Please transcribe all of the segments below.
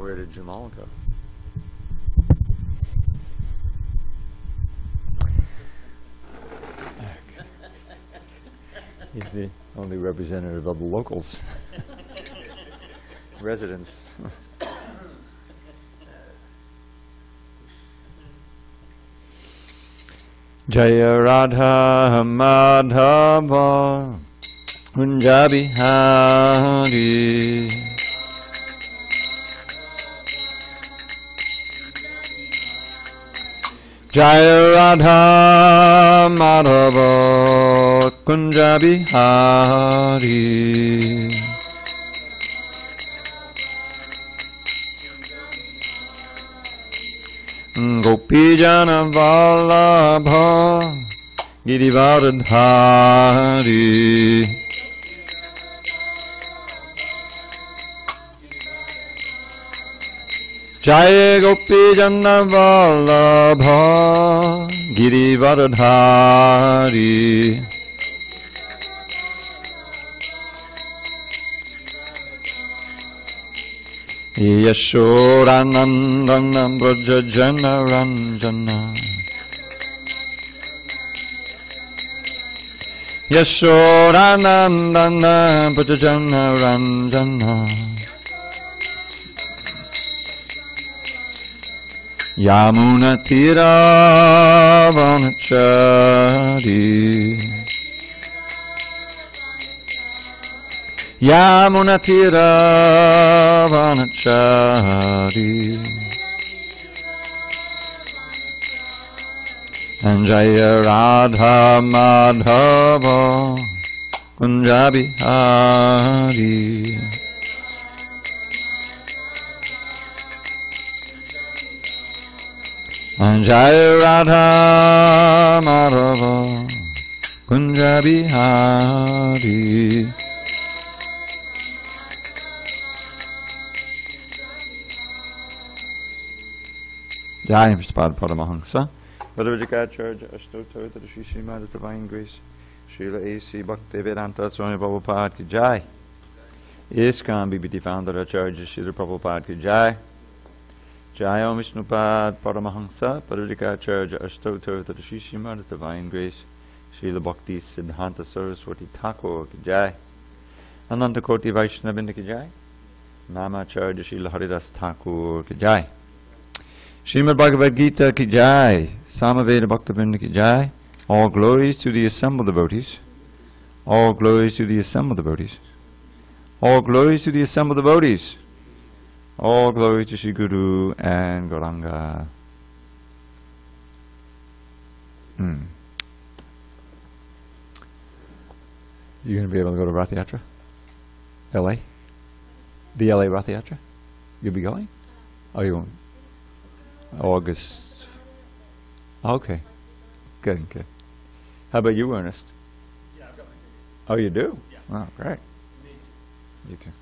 where did Jamal go? He's the only representative of the locals. Residents. Jaya Radha Madhava Kunja Bihari Jaya Radha Madhava Kunja Bihari Gopijana Vallabha Girivardhari Jaya Gopijana Vallabha Girivardhari Yashodanandana Brajajana Ranjana Yashodanandana Brajajana Ranjana Yamuna Tira Vanachari Yamuna Tira Vanachari and Jaya Radha Madhava Kunja Bihari and Jaya Radha Madhava Kunja Bihari Jai Prabhupada Paramahansa Bhagavadgitaclass Ashtottara to the Sri Srimad Divine Grace Srila A.C. Bhaktivedanta Swami Prabhupada ki Jai ISKCON BBT Founder Acharya Srila Prabhupada ki Jai Jai Om Vishnupad Paramahansa Bhagavadgitaclass Ashtottara to the Sri Srimad Divine Grace Srila Bhakti Siddhanta Saraswati Thakur ki Jai Ananta Koti Vaishnavinda ki Jai Namacharya Srila Haridas Thakur ki Jai Srimad Bhagavad Gita ki Jai, Samaveda Bhaktivinoda ki Jai. All glories to the assembled devotees. All glories to the assembled devotees. All glories to the assembled devotees. All glories to Sri Guru and Gauranga. You going to be able to go to Rath Yatra? LA? The LA Rath Yatra? You'll be going? Oh, you won't? August. Okay. Good, good. How about you, Ernest? Yeah, I've got my ticket. Oh, you do? Yeah. Oh, great. Me You too. too.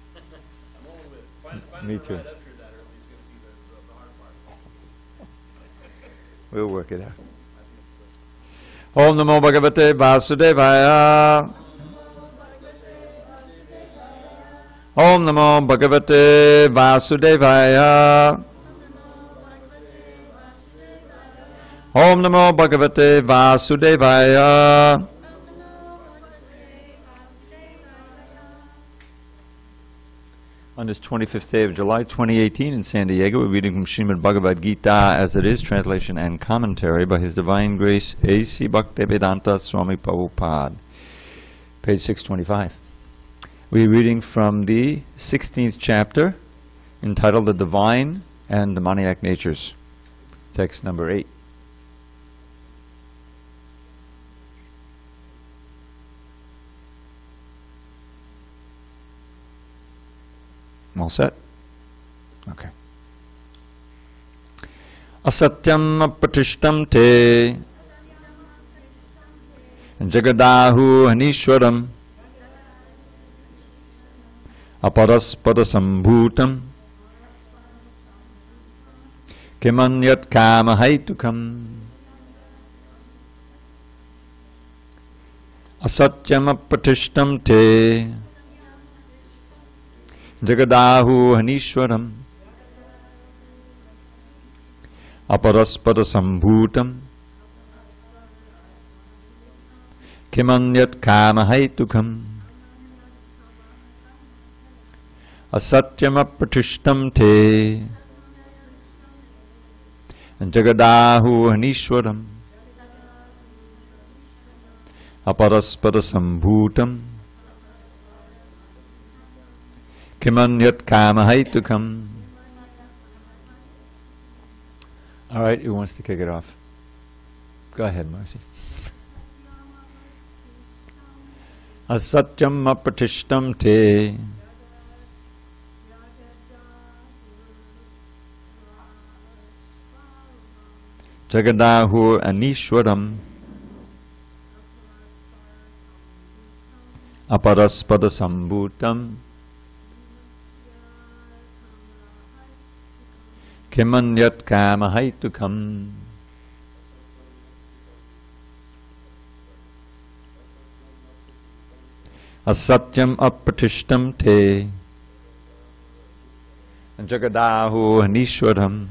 I'm all with it. Finding Me the too. ride up here that early is going to be the hard part. We'll work it out. I think so. Om Namo Bhagavate Vasudevaya. Om Namo Bhagavate Vasudevaya. Om Namo Bhagavate Vasudevaya. On this 25th day of July 2018 in SanDiego, we're reading from Srimad Bhagavad Gita as it is, translation and commentary by His Divine Grace A.C. Bhaktivedanta Swami Prabhupada, page 625. We're reading from the 16th chapter entitled The Divine and Demoniac Natures, text number 8. All set? Okay. Asatyam apratishtam te jagadahu hanishwaram aparaspadasambhutam kimanyat kama haitukam. Asatyam apratishtam te Jagadahu Hanishwaram Aparaspada sambhutam kimanyat kama haitukam asatyam apratishtam te jagadahu anishwaram aparaspada sambhutam kimanyat kama haitukam. All right, who wants to kick it off? Go ahead, Marcy. Asatyam apratishtam te jagadahu anishwaram aparaspada sambhutam kimanyat kama haitukam. Asatyam apratishtam te jagadahu anishwaram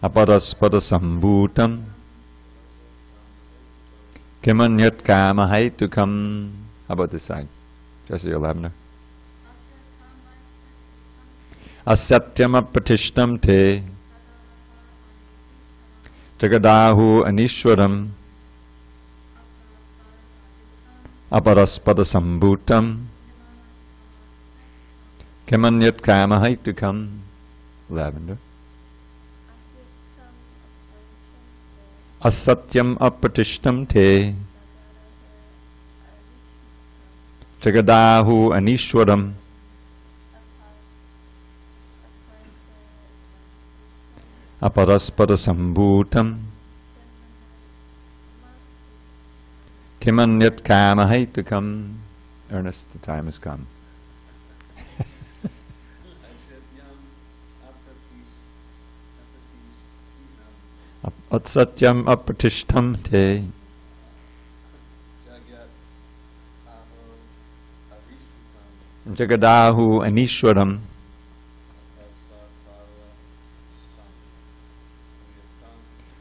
aparaspada sambhutam kimanyat kama haitukam. How about this side? Jesse or Lavender? Asatyam apratishtam te jagadahu anishwaram aparaspada sambhutam kimanyat kama haitukam. Lavender. Asatyam apratishtam te jagadahu anishwaram aparaspada sambhutam kimanyat kama haitukam. Ernest, the time has come. Atsatyam apratishtam te jagadahu anishwaram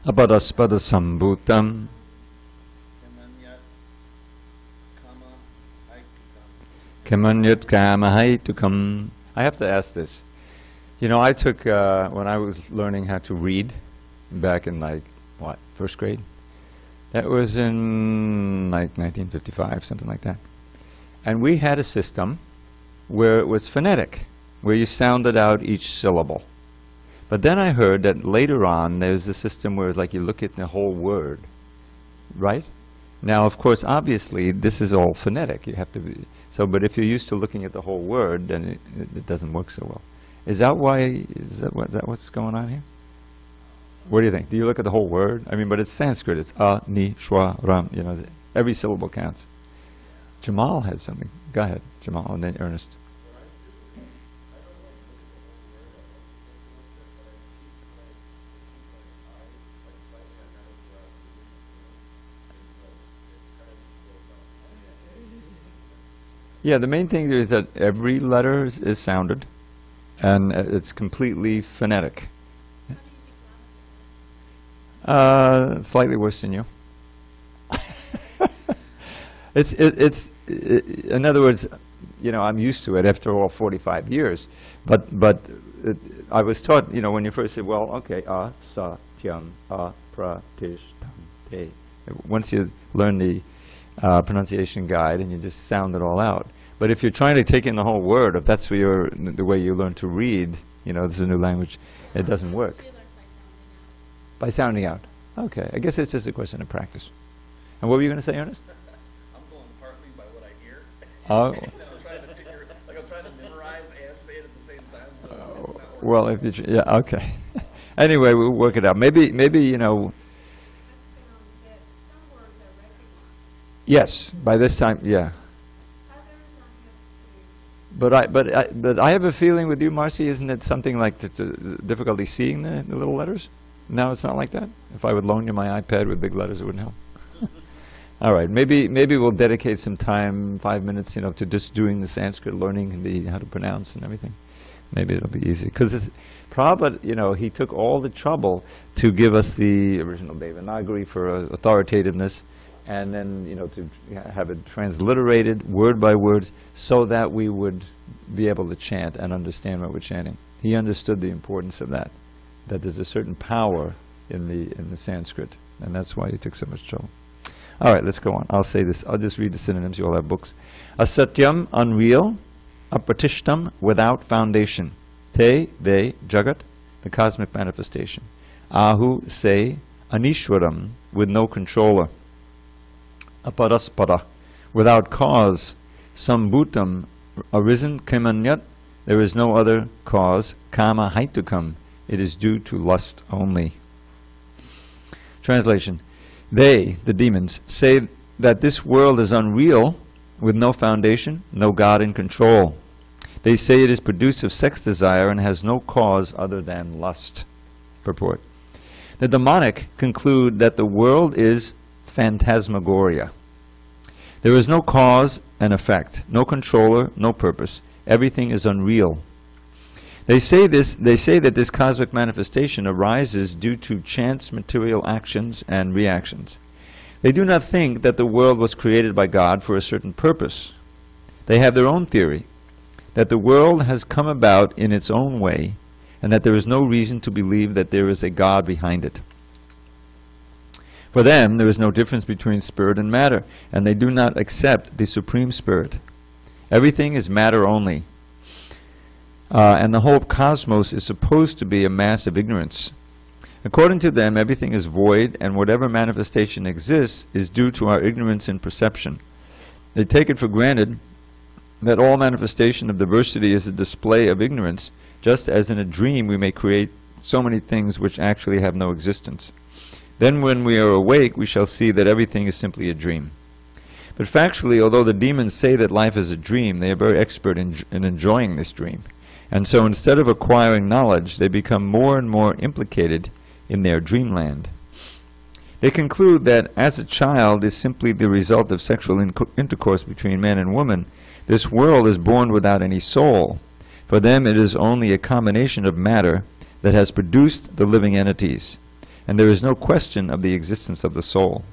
aparaspada sambhutam kimanyat kama haitukam. I have to ask this. You know, I took, when I was learning how to read, back in like, what, first grade? That was in like 1955, something like that. And we had a system where it was phonetic, where you sounded out each syllable. But then I heard that later on there's a system where it's like you look at the whole word, right? Now, of course, obviously, this is all phonetic. You have to be, so, but if you're used to looking at the whole word, then it doesn't work so well. Is that why, is that what's going on here? What do you think? Do you look at the whole word? I mean, but it's Sanskrit. It's ni, shwa, ram. You know, every syllable counts. Jamal has something. Go ahead, Jamal, and then Ernest. Yeah, the main thing is that every letter is sounded, and it's completely phonetic. Slightly worse than you. In other words, you know, I'm used to it after all 45 years. But I was taught, you know, when you first say, well, okay, sa, tyam, pratishtam, te. Once you learn the pronunciation guide and you just sound it all out. But if you're trying to take in the whole word, if that's where the way you learn to read, you know, this is a new language, it doesn't work. By sounding out. Okay, I guess it's just a question of practice. And what were you going to say, Ernest? I'm going partly by what I hear. Oh. I'm trying to figure, like I'm trying to memorize and say it at the same time. So it's not working. Well, if you, yeah, okay. Anyway, we'll work it out. Maybe you know. Yes, by this time, yeah. But I have a feeling with you, Marcy, isn't it something like the difficulty seeing the little letters? No, it's not like that? If I would loan you my iPad with big letters, it wouldn't help. All right, maybe we'll dedicate some time, 5 minutes, to just doing the Sanskrit, learning how to pronounce and everything. Maybe it'll be easy. Because Prabhupada, he took all the trouble to give us the original Devanagari for authoritativeness, and then, to have it transliterated word by word so that we would be able to chant and understand what we're chanting. He understood the importance of that there's a certain power in the Sanskrit, and that's why he took so much trouble. All right, let's go on. I'll say this. I'll just read the synonyms. You all have books. Asatyam, unreal. Apratishtam, without foundation. Te, they, Jagat, the cosmic manifestation. Ahu, say, Anishwaram, with no controller. Aparaspara, without cause. Sambhutam, arisen. Kimanyat, there is no other cause. Kama haitukam, it is due to lust only. Translation. They, the demons, say that this world is unreal, with no foundation, no God in control. They say it is produced of sex desire and has no cause other than lust. Purport. The demonic conclude that the world is phantasmagoria. There is no cause and effect, no controller, no purpose. Everything is unreal. They say that this cosmic manifestation arises due to chance material actions and reactions. They do not think that the world was created by God for a certain purpose. They have their own theory, that the world has come about in its own way, and that there is no reason to believe that there is a God behind it. For them, there is no difference between spirit and matter, and they do not accept the Supreme Spirit. Everything is matter only. And the whole cosmos is supposed to be a mass of ignorance. According to them, everything is void, and whatever manifestation exists is due to our ignorance in perception. They take it for granted that all manifestation of diversity is a display of ignorance, just as in a dream we may create so many things which actually have no existence. Then when we are awake, we shall see that everything is simply a dream. But factually, although the demons say that life is a dream, they are very expert in enjoying this dream. And so instead of acquiring knowledge, they become more and more implicated in their dreamland. They conclude that as a child is simply the result of sexual intercourse between man and woman, this world is born without any soul. For them it is only a combination of matter that has produced the living entities, and there is no question of the existence of the soul.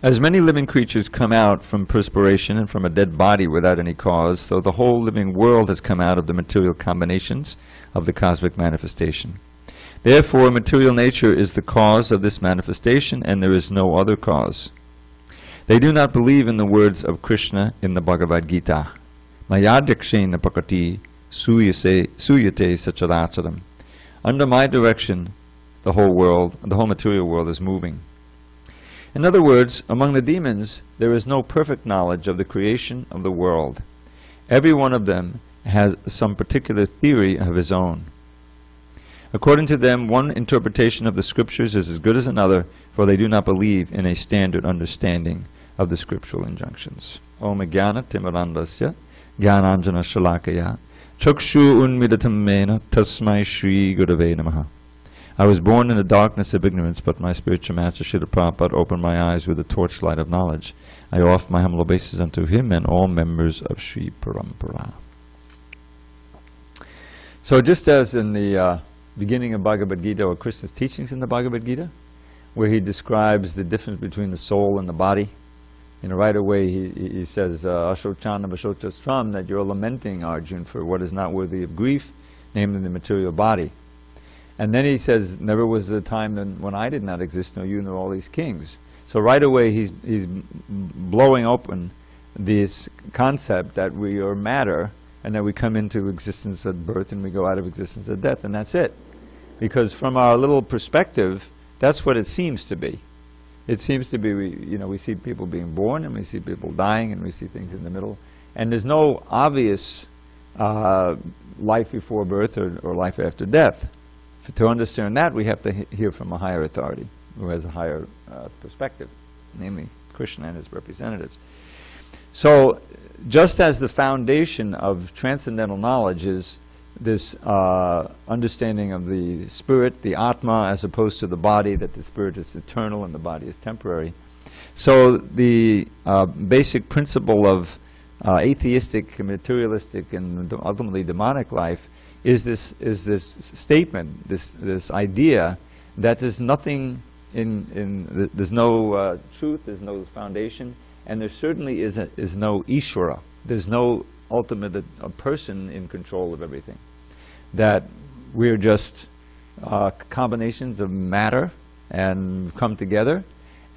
As many living creatures come out from perspiration and from a dead body without any cause, so the whole living world has come out of the material combinations of the cosmic manifestation. Therefore, material nature is the cause of this manifestation, and there is no other cause. They do not believe in the words of Krishna in the Bhagavad Gita. Mayadyakshena pakati suyate sacharacharam. Under my direction, the whole material world is moving. In other words, among the demons, there is no perfect knowledge of the creation of the world. Every one of them has some particular theory of his own. According to them, one interpretation of the scriptures is as good as another, for they do not believe in a standard understanding of the scriptural injunctions. Om Jnana Timirandasya Jnananjana Shalakaya Chakshu Unmidatam Mena Tasmai Shri Gurave Namaha. I was born in the darkness of ignorance, but my spiritual master Srila Prabhupada opened my eyes with the torchlight of knowledge. I offer my humble obeisance unto him and all members of Sri Parampara. So just as in the beginning of Bhagavad Gita, or Krishna's teachings in the Bhagavad Gita, where he describes the difference between the soul and the body, right away he says, Ashocana Vashotastram, that you're lamenting, Arjun, for what is not worthy of grief, namely the material body. And then he says, never was a time when I did not exist, nor you, nor all these kings. So right away he's blowing open this concept that we are matter, and that we come into existence at birth and we go out of existence at death, and that's it. Because from our little perspective, that's what it seems to be. It seems to be, we see people being born, and we see people dying, and we see things in the middle. And there's no obvious life before birth or life after death. To understand that, we have to hear from a higher authority, who has a higher perspective, namely Krishna and his representatives. So, just as the foundation of transcendental knowledge is this understanding of the spirit, the Atma, as opposed to the body, that the spirit is eternal and the body is temporary, So the basic principle of atheistic, materialistic, and ultimately demonic life is this statement, this idea that there's nothing there's no truth, there's no foundation, and there certainly is no Ishvara. There's no ultimate person in control of everything. That we're just combinations of matter and come together,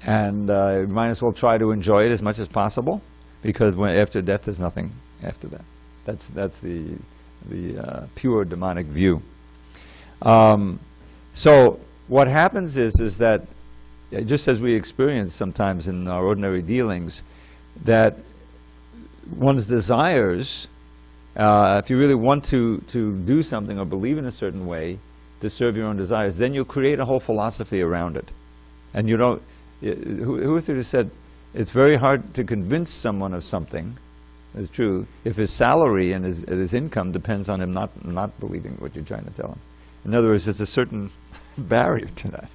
and we might as well try to enjoy it as much as possible, because after death there's nothing after that. That's the pure demonic view. So what happens is that, just as we experience sometimes in our ordinary dealings, that one's desires, if you really want to do something or believe in a certain way to serve your own desires, then you'll create a whole philosophy around it. And you don't, who was it who said, it's very hard to convince someone of something, it's true, if his salary and his income depends on him not believing what you're trying to tell him. In other words, there's a certain barrier to that,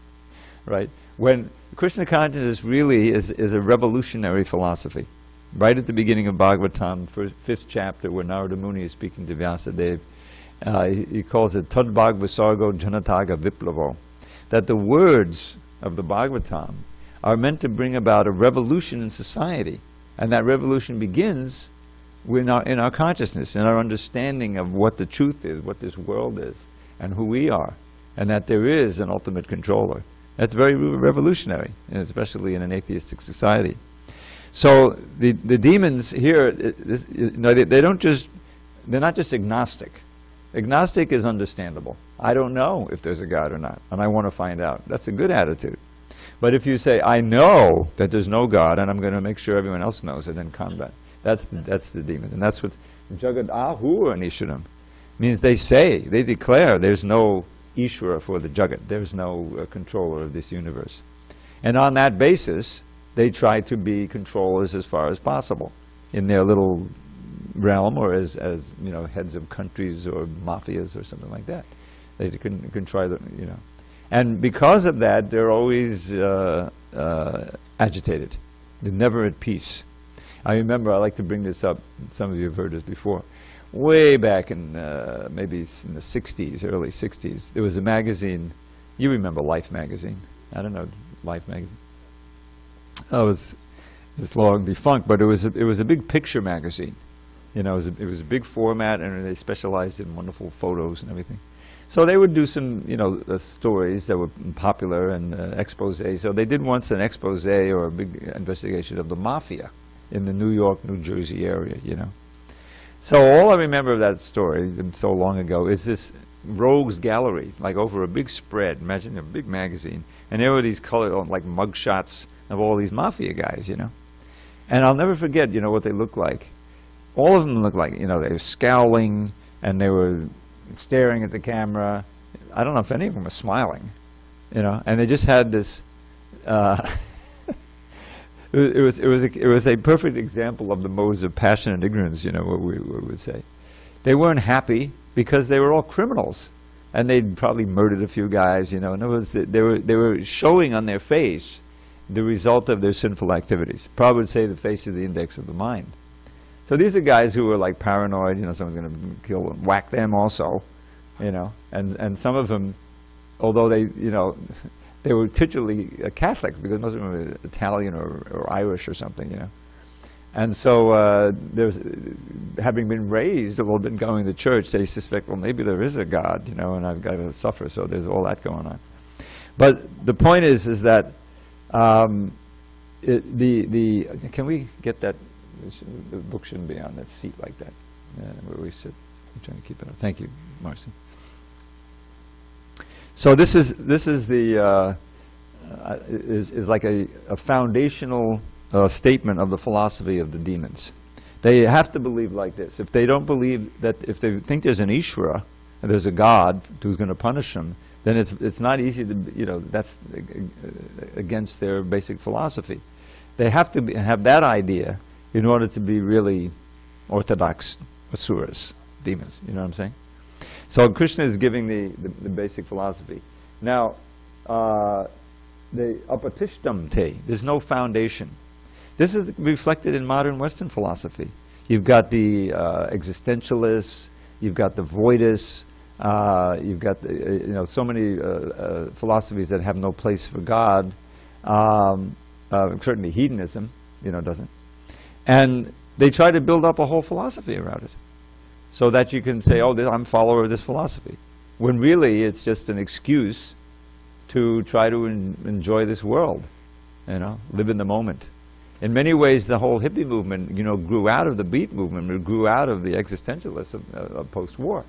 right? When Krishna consciousness really is a revolutionary philosophy. Right at the beginning of Bhagavatam, 5th chapter, where Narada Muni is speaking to Vyasadeva, he calls it Tad Bhagavasargo Janataga Viplavo, that the words of the Bhagavatam are meant to bring about a revolution in society, and that revolution begins in our consciousness, in our understanding of what the truth is, what this world is, and who we are, and that there is an ultimate controller. That's very revolutionary, and especially in an atheistic society. So the demons here, they're not just agnostic. Agnostic is understandable. I don't know if there's a God or not, and I want to find out. That's a good attitude. But if you say, I know that there's no God, and I'm going to make sure everyone else knows it, then combat. That's the demon. And that's what Jagad Ahu Anisharam means. They declare there's no Ishvara for the Jagat. There's no controller of this universe. And on that basis, they try to be controllers as far as possible in their little realm, or as heads of countries or mafias or something like that. They can try to, And because of that, they're always agitated. They're never at peace. I remember, I like to bring this up, some of you have heard this before, way back in maybe in the 60s, early 60s, there was a magazine, you remember Life magazine, I don't know, Life magazine. Oh, it's long defunct, but it was a big picture magazine. It was a big format, and they specialized in wonderful photos and everything. So they would do some, stories that were popular and expose. So they did once an expose or a big investigation of the mafia in the New York, New Jersey area, So all I remember of that story, so long ago, is this rogues gallery, like over a big spread. Imagine a big magazine, and there were these colored, like mugshots of all these mafia guys, And I'll never forget, what they looked like. All of them looked like, they were scowling, and they were staring at the camera. I don't know if any of them were smiling, and they just had this. It was a perfect example of the modes of passion and ignorance, what we would say. They weren't happy because they were all criminals, and they'd probably murdered a few guys, In other words, they were showing on their face the result of their sinful activities. Prabhupada would say the face is the index of the mind. So these are guys who were like paranoid, someone's going to kill them, whack them also, and some of them, although they were titularly Catholics, because most of them were Italian or Irish or something, And so having been raised a little bit going to church, they suspect, well, maybe there is a God, and I've got to suffer, so there's all that going on. But the point is that can we get that? The book shouldn't be on that seat like that, where we sit. I'm trying to keep it up. Thank you, Marcy. So this is the is like a foundational statement of the philosophy of the demons. They have to believe like this. If they don't believe that, if they think there's an Ishvara, and there's a God who's going to punish them, then it's not easy to, that's against their basic philosophy. They have to have that idea in order to be really orthodox asuras, demons. You know what I'm saying? So Krishna is giving the basic philosophy. Now, the apatishtam te. There's no foundation. This is reflected in modern Western philosophy. You've got the existentialists, you've got the voidists, you've got so many philosophies that have no place for God. Certainly hedonism, doesn't. And they try to build up a whole philosophy around it, so that you can say, "Oh, I'm a follower of this philosophy," when really it's just an excuse to try to enjoy this world, live in the moment. In many ways, the whole hippie movement, grew out of the Beat movement. It grew out of the existentialists of post-war,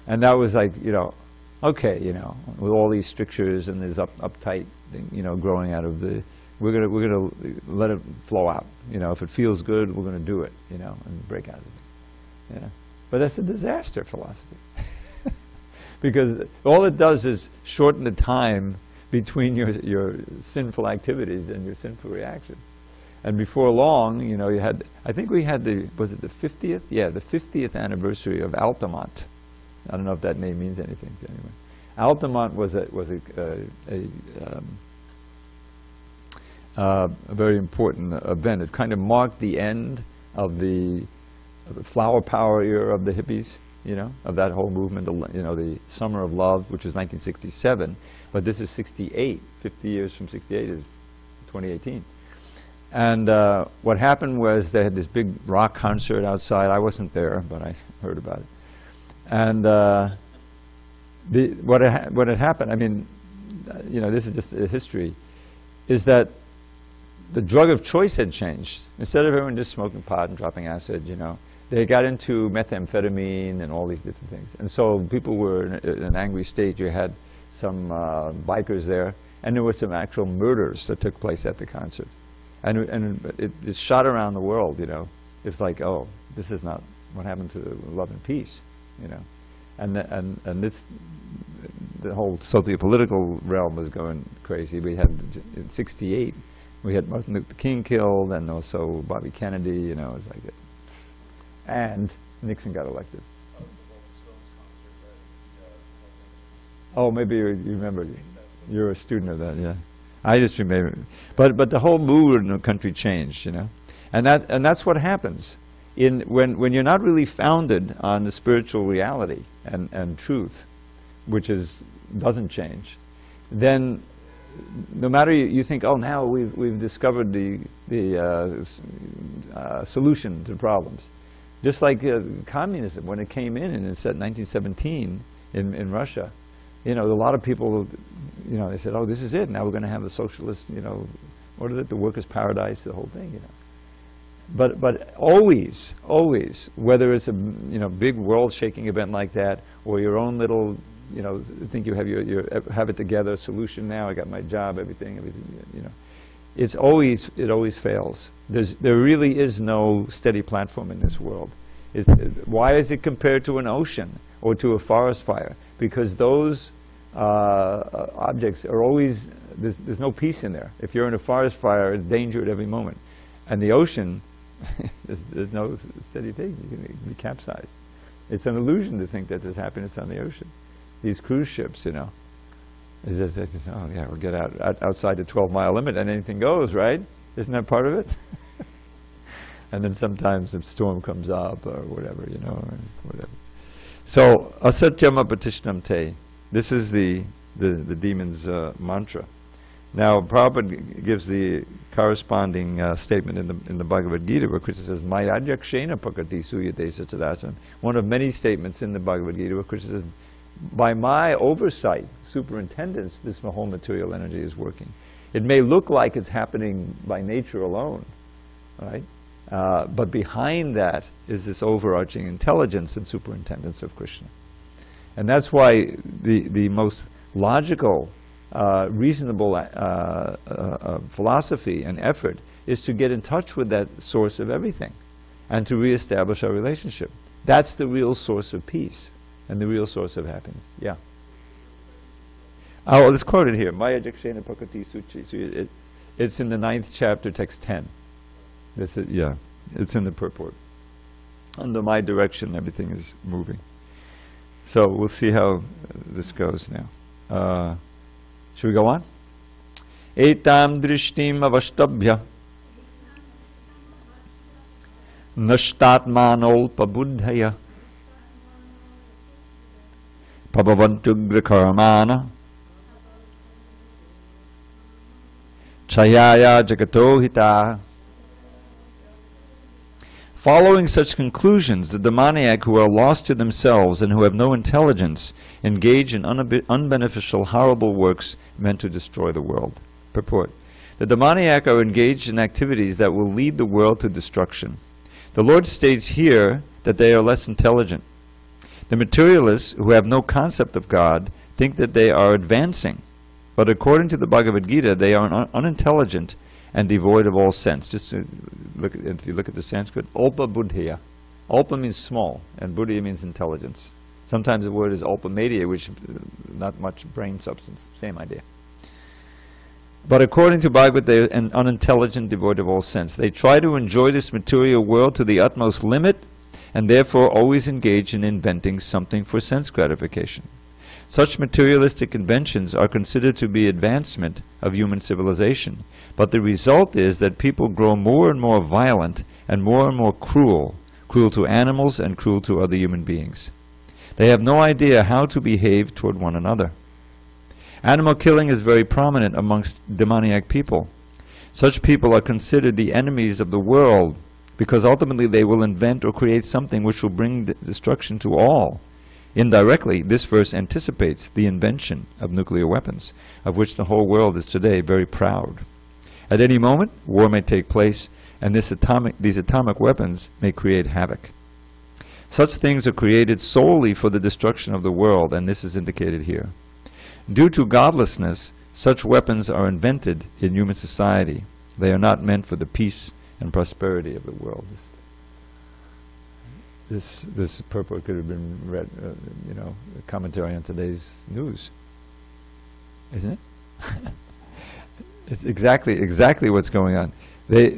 and that was like, okay, with all these strictures and this uptight thing, growing out of the, we're gonna let it flow out. If it feels good, we're gonna do it, and break out of it. But that's a disaster philosophy, because all it does is shorten the time between your sinful activities and your sinful reaction. And before long, you had, I think we had was it the 50th? Yeah, the 50th anniversary of Altamont. I don't know if that name means anything to anyone. Altamont was a very important event. It kind of marked the end of the flower power era of the hippies, of that whole movement, the Summer of Love, which was 1967, but this is 68. 50 years from 68 is 2018. And what happened was they had this big rock concert outside. I wasn't there, but I heard about it. And what had happened, I mean, this is just a history, is that the drug of choice had changed. Instead of everyone just smoking pot and dropping acid, they got into methamphetamine and all these different things. And so people were in an angry state. You had some bikers there, and there were some actual murders that took place at the concert. And it shot around the world, It's like, oh, this is not what happened to love and peace, And this, the whole socio-political realm was going crazy. We had, in 68, we had Martin Luther King killed, and also Bobby Kennedy, it was like it. And Nixon got elected. Oh, maybe you remember. You're a student of that, yeah. I just remember, but the whole mood in the country changed, and that's what happens when you're not really founded on the spiritual reality and truth, which doesn't change. Then, no matter you think, oh, now we've discovered the solution to problems, just like communism when it came in and it said 1917 in Russia. A lot of people, they said, oh, this is it. Now we're going to have a socialist, what is it, the workers' paradise, the whole thing, But always, whether it's a, big world-shaking event like that, or your own little, think you have have it together solution now, I got my job, everything, it always fails. There really is no steady platform in this world. Why is it compared to an ocean or to a forest fire? Because those objects are always, there's no peace in there. If you're in a forest fire, it's danger at every moment. And the ocean, there's no steady thing. You can be capsized. It's an illusion to think that there's happiness on the ocean. These cruise ships, it's just, oh yeah, we'll get outside the 12-mile limit and anything goes, right? Isn't that part of it? And then sometimes a storm comes up or whatever, or whatever. So, asatyam apatishnam te. This is the demon's mantra. Now, Prabhupada gives the corresponding statement in the Bhagavad Gita, where Krishna says, "Maya jakshena prakati suyate satadasam." One of many statements in the Bhagavad Gita where Krishna says, "By my oversight, superintendence, this whole material energy is working." It may look like it's happening by nature alone, right? But behind that is this overarching intelligence and superintendence of Krishna. And that's why the most logical, reasonable philosophy and effort is to get in touch with that source of everything and to reestablish our relationship. That's the real source of peace and the real source of happiness. Yeah. Oh, let's quote it here. Maya jakshena prakati suchi. It's in the 9th chapter, text 10. This is, yeah, it's in the purport. Under my direction, everything is moving. So we'll see how this goes now. Should we go on? Etam drishtim avashtabhya nashtatmanolpa buddhaya pabhavantugrakarmana chayaya jagatohita. Following such conclusions, the demoniac who are lost to themselves and who have no intelligence engage in unbeneficial, horrible works meant to destroy the world. Purport. The demoniac are engaged in activities that will lead the world to destruction. The Lord states here that they are less intelligent. The materialists who have no concept of God think that they are advancing, but according to the Bhagavad Gita, they are unintelligent and devoid of all sense. Just to look at, if you look at the Sanskrit, Alpa Buddhya. Alpa means small, and Buddhya means intelligence. Sometimes the word is Alpa Media, which not much brain substance. Same idea. But according to Bhagavad, they are unintelligent, devoid of all sense. They try to enjoy this material world to the utmost limit, and therefore always engage in inventing something for sense gratification. Such materialistic inventions are considered to be advancement of human civilization, but the result is that people grow more and more violent and more cruel to animals and cruel to other human beings. They have no idea how to behave toward one another. Animal killing is very prominent amongst demoniac people. Such people are considered the enemies of the world because ultimately they will invent or create something which will bring destruction to all. Indirectly, this verse anticipates the invention of nuclear weapons, of which the whole world is today very proud. At any moment, war may take place, and these atomic weapons may create havoc. Such things are created solely for the destruction of the world, and this is indicated here. Due to godlessness, such weapons are invented in human society. They are not meant for the peace and prosperity of the world. This purport could have been read, a commentary on today's news, isn't it? It's exactly what's going on. They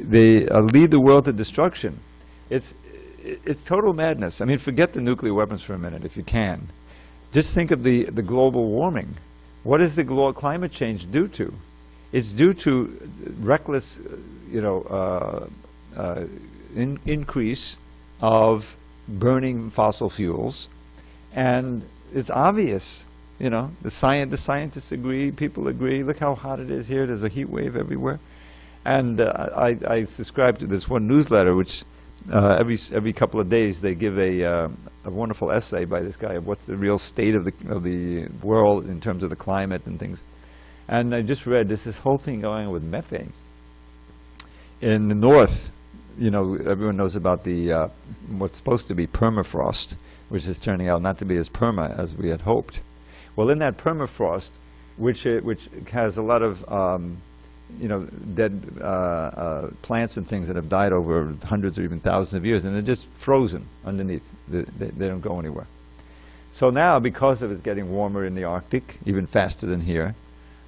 lead the world to destruction. It's total madness. I mean, forget the nuclear weapons for a minute, if you can. Just think of the global warming. What is the climate change due to? It's due to reckless, increase of burning fossil fuels, and it's obvious. The scientists agree, people agree. Look how hot it is here. There's a heat wave everywhere. And I subscribe to this one newsletter, which every couple of days they give a wonderful essay by this guy of what's the real state of the world in terms of the climate and things. And I just read this whole thing going on with methane. In the north, everyone knows about the what's supposed to be permafrost, which is turning out not to be as perma as we had hoped. Well, in that permafrost, which has a lot of dead plants and things that have died over hundreds or even thousands of years, and they're just frozen underneath. They don't go anywhere. So now, because of it getting warmer in the Arctic, even faster than here,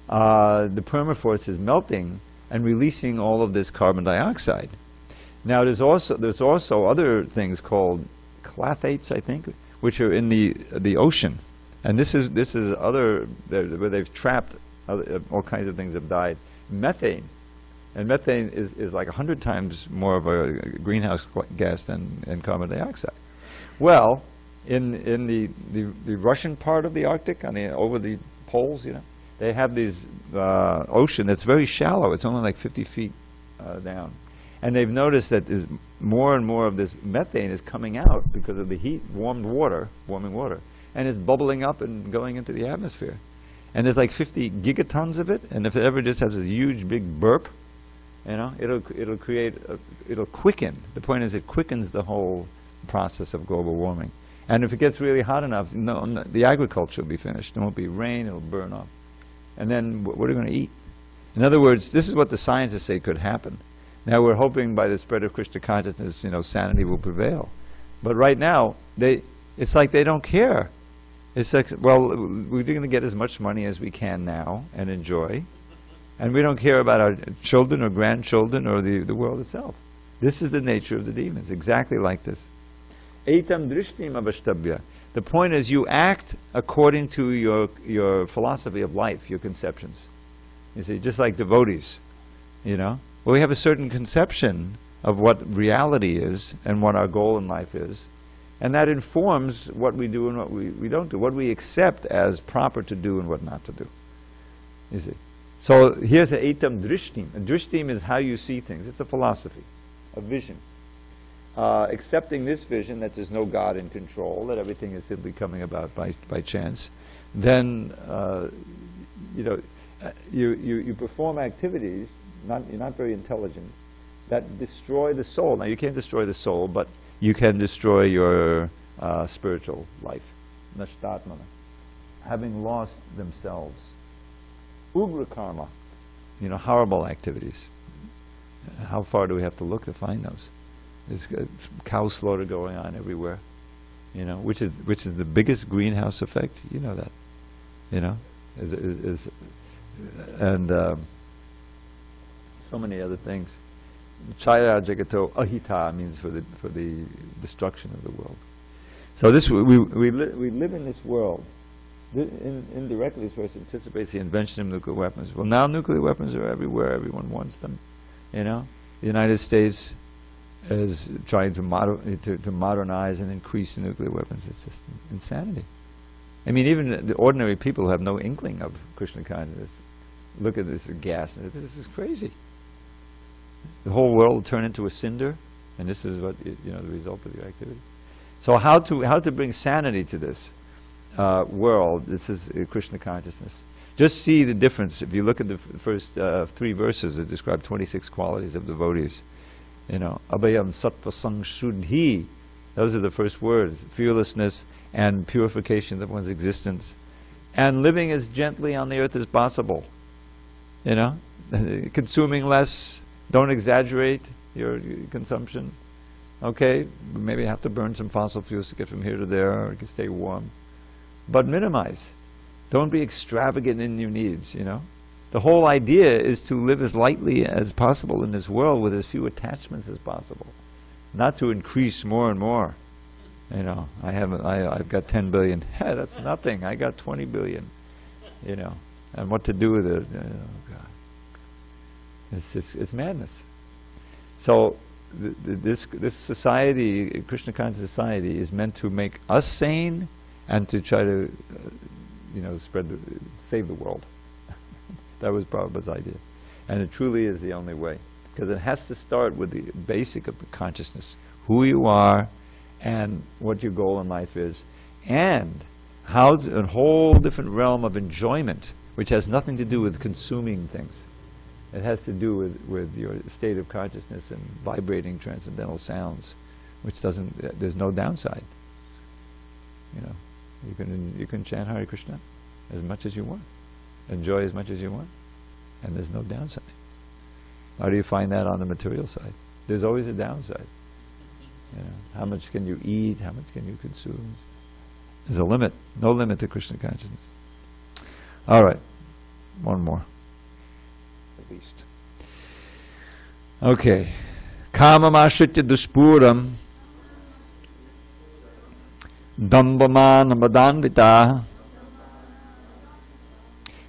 the permafrost is melting and releasing all of this carbon dioxide. Now, there's also other things called clathates, I think, which are in the ocean, and this is other where they've trapped all kinds of things have died. Methane, and methane is like 100 times more of a greenhouse gas than carbon dioxide. Well, in the Russian part of the Arctic, over the poles, they have these ocean that's very shallow. It's only like 50 feet down. And they've noticed that more and more of this methane is coming out because of the heat, warming water, and it's bubbling up and going into the atmosphere. And there's like 50 gigatons of it, and if it ever just has a huge big burp, it'll quicken. The point is, it quickens the whole process of global warming. And if it gets really hot enough, the agriculture will be finished. There won't be rain, it'll burn up. And then what are we going to eat? In other words, this is what the scientists say could happen. Now we're hoping by the spread of Krishna consciousness, sanity will prevail. But right now, it's like they don't care. It's like, well, we're going to get as much money as we can now and enjoy, and we don't care about our children or grandchildren or the world itself. This is the nature of the demons, exactly like this. Etam drishtim avashtabhya. The point is, you act according to your philosophy of life, your conceptions. You see, just like devotees, you know. Well, we have a certain conception of what reality is and what our goal in life is, and that informs what we do and what we don't do, what we accept as proper to do and what not to do. You see. So here's the etam drishtim. And drishtim is how you see things. It's a philosophy, a vision. Accepting this vision that there's no God in control, that everything is simply coming about by chance, then you know, you perform activities, you're not very intelligent, that destroy the soul. Now you can't destroy the soul, but you can destroy your spiritual life. Nashtatmana. Having lost themselves. Ugra karma, you know, horrible activities. How far do we have to look to find those? There's cow slaughter going on everywhere, you know, which is the biggest greenhouse effect. You know that, you know, and so many other things. Chaya jagato ahita means for the destruction of the world. So this we live in this world. Indirectly, this verse anticipates the invention of nuclear weapons. Well, now nuclear weapons are everywhere. Everyone wants them. You know, the United States is trying to modernize and increase the nuclear weapons. It's just insanity. I mean, even the ordinary people who have no inkling of Krishna consciousness look at this gas and say, this is crazy. The whole world will turn into a cinder, and this is what you know, the result of your activity. So how to bring sanity to this world? This is Krishna consciousness. Just see the difference. If you look at the first 3 verses that describe 26 qualities of devotees, you know, abhayam sattva sangshuddhi, those are the first words, fearlessness and purification of one's existence, and living as gently on the earth as possible, you know, consuming less, don't exaggerate your consumption, okay, maybe have to burn some fossil fuels to get from here to there, or you can stay warm, but minimize. Don't be extravagant in your needs, you know. The whole idea is to live as lightly as possible in this world with as few attachments as possible, not to increase more and more. You know, I've got 10 billion. Hey, that's nothing. I got 20 billion. You know, and what to do with it? Oh God, it's madness. So this society, Krishna conscious society, is meant to make us sane and to try to you know, save the world. That was Prabhupada's idea. And it truly is the only way. Because it has to start with the basic of the consciousness. Who you are and what your goal in life is. And how a whole different realm of enjoyment, which has nothing to do with consuming things. It has to do with your state of consciousness and vibrating transcendental sounds, which doesn't, there's no downside. You know, you can chant Hare Krishna as much as you want. Enjoy as much as you want, and there's no downside. How do you find that on the material side? There's always a downside. You know, how much can you eat? How much can you consume? There's a limit. No limit to Krishna consciousness. All right, one more, at least. Okay, kamam ashritya dushpuram dambamana madandita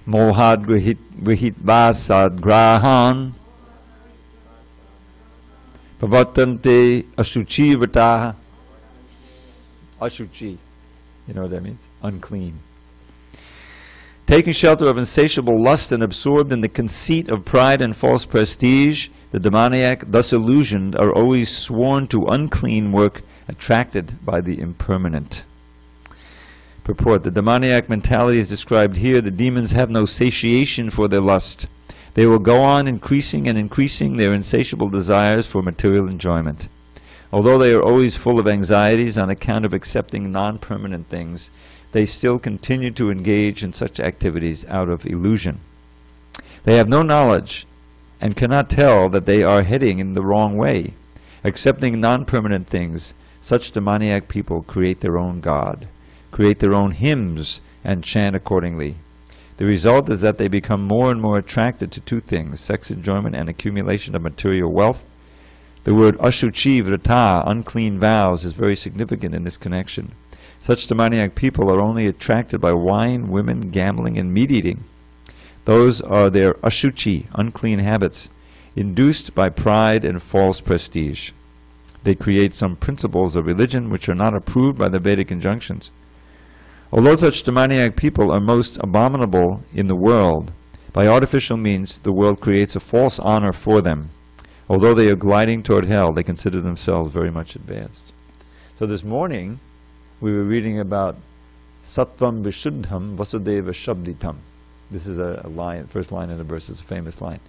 mohad grihit vasad grahan pavatante ashuchi vataha. Ashuchi, you know what that means? Unclean. Taking shelter of insatiable lust and absorbed in the conceit of pride and false prestige, the demoniac, thus illusioned, are always sworn to unclean work, attracted by the impermanent. Purport: the demoniac mentality is described here. The demons have no satiation for their lust. They will go on increasing and increasing their insatiable desires for material enjoyment. Although they are always full of anxieties on account of accepting non-permanent things, they still continue to engage in such activities out of illusion. They have no knowledge and cannot tell that they are heading in the wrong way. Accepting non-permanent things, such demoniac people create their own God, create their own hymns, and chant accordingly. The result is that they become more and more attracted to two things: sex enjoyment and accumulation of material wealth. The word ashuchi vrata, unclean vows, is very significant in this connection. Such demoniac people are only attracted by wine, women, gambling, and meat eating. Those are their ashuchi, unclean habits, induced by pride and false prestige. They create some principles of religion which are not approved by the Vedic injunctions. Although such demoniac people are most abominable in the world, by artificial means the world creates a false honor for them. Although they are gliding toward hell, they consider themselves very much advanced. So this morning, we were reading about Sattvam Vishuddham Vasudeva Shabditam. This is a line, first line in the verse, it's a famous line.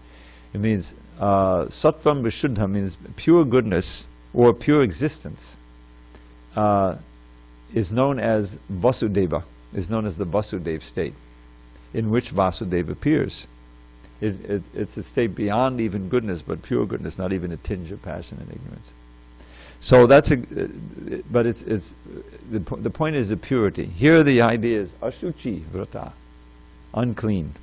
It means, Sattvam Vishuddham means pure goodness or pure existence is known as Vasudeva, is known as the Vasudeva state, in which Vasudeva appears. It's a state beyond even goodness, but pure goodness, not even a tinge of passion and ignorance. So that's but the point is the purity. Here the idea is ashuchi vrata, unclean.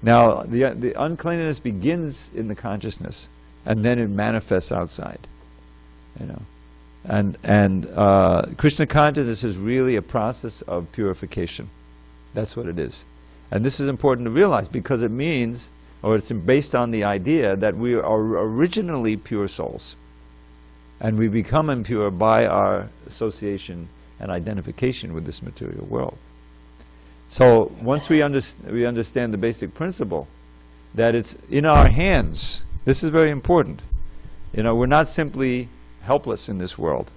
Now the uncleanness begins in the consciousness, and then it manifests outside. You know, and Krishna consciousness is really a process of purification. That's what it is, and this is important to realize because it means, or it's based on the idea that we are originally pure souls. And we become impure by our association and identification with this material world. So once we understand the basic principle, that it's in our hands. This is very important. You know, we're not simply helpless in this world.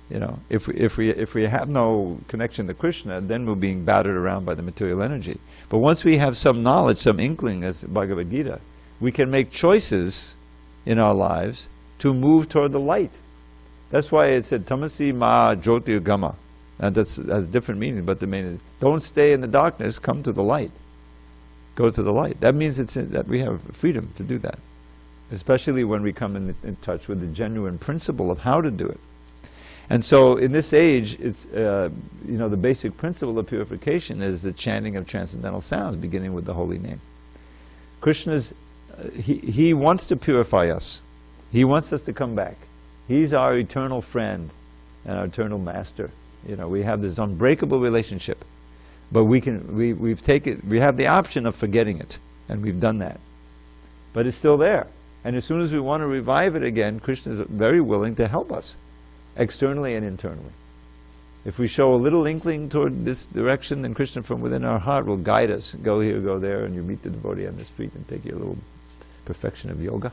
You know, if we have no connection to Krishna, then we're being battered around by the material energy. But once we have some knowledge, some inkling, as Bhagavad Gita, we can make choices in our lives to move toward the light. That's why it said tamasi ma jyotirgama, and that has different meanings, but the main is don't stay in the darkness, come to the light. Go to the light. That means that we have freedom to do that, especially when we come in touch with the genuine principle of how to do it. And so in this age, it's you know, the basic principle of purification is the chanting of transcendental sounds, beginning with the holy name. Krishna's he wants to purify us. He wants us to come back. He's our eternal friend and our eternal master. You know, we have this unbreakable relationship, but we have the option of forgetting it, and we've done that. But it's still there, and as soon as we want to revive it again, Krishna is very willing to help us, externally and internally. If we show a little inkling toward this direction, then Krishna from within our heart will guide us. Go here, go there, and you meet the devotee on the street and take your little perfection of yoga.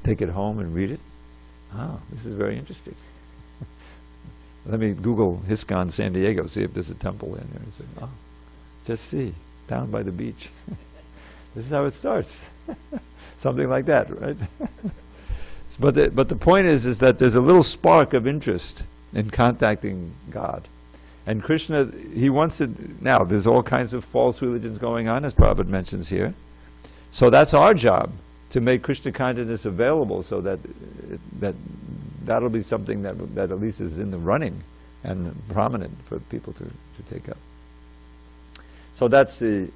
Take it home and read it. Ah, this is very interesting. Let me Google ISKCON SanDiego, see if there's a temple in there. And say, oh, just see, down by the beach. This is how it starts. Something like that, right? But the point is that there's a little spark of interest in contacting God. And Krishna, he wants to, now there's all kinds of false religions going on, as Prabhupada mentions here. So that's our job, to make Krishna consciousness available, so that'll be something that at least is in the running and prominent for people to take up. So that's the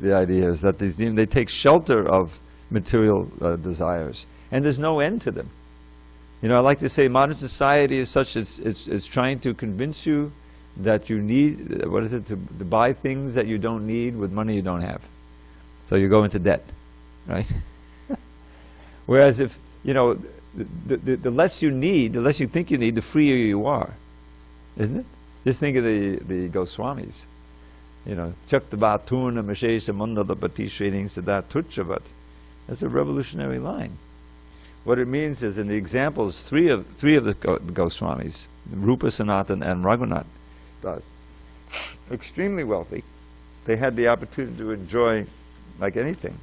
idea, is that they take shelter of material desires, and there's no end to them. You know, I like to say modern society is such, it's trying to convince you that you need, what is it, to buy things that you don't need with money you don't have. So you go into debt. Right? Whereas if, you know, the less you need, the less you think you need, the freer you are. Isn't it? Just think of the Goswamis. You know, Chaktava Turna Mashesha Mandala Pati Shrening Siddha Tuchavat. That's a revolutionary line. What it means is, in the examples, three of the Goswamis, Rupa, Sanatan, and Raghunath, extremely wealthy. They had the opportunity to enjoy like anything.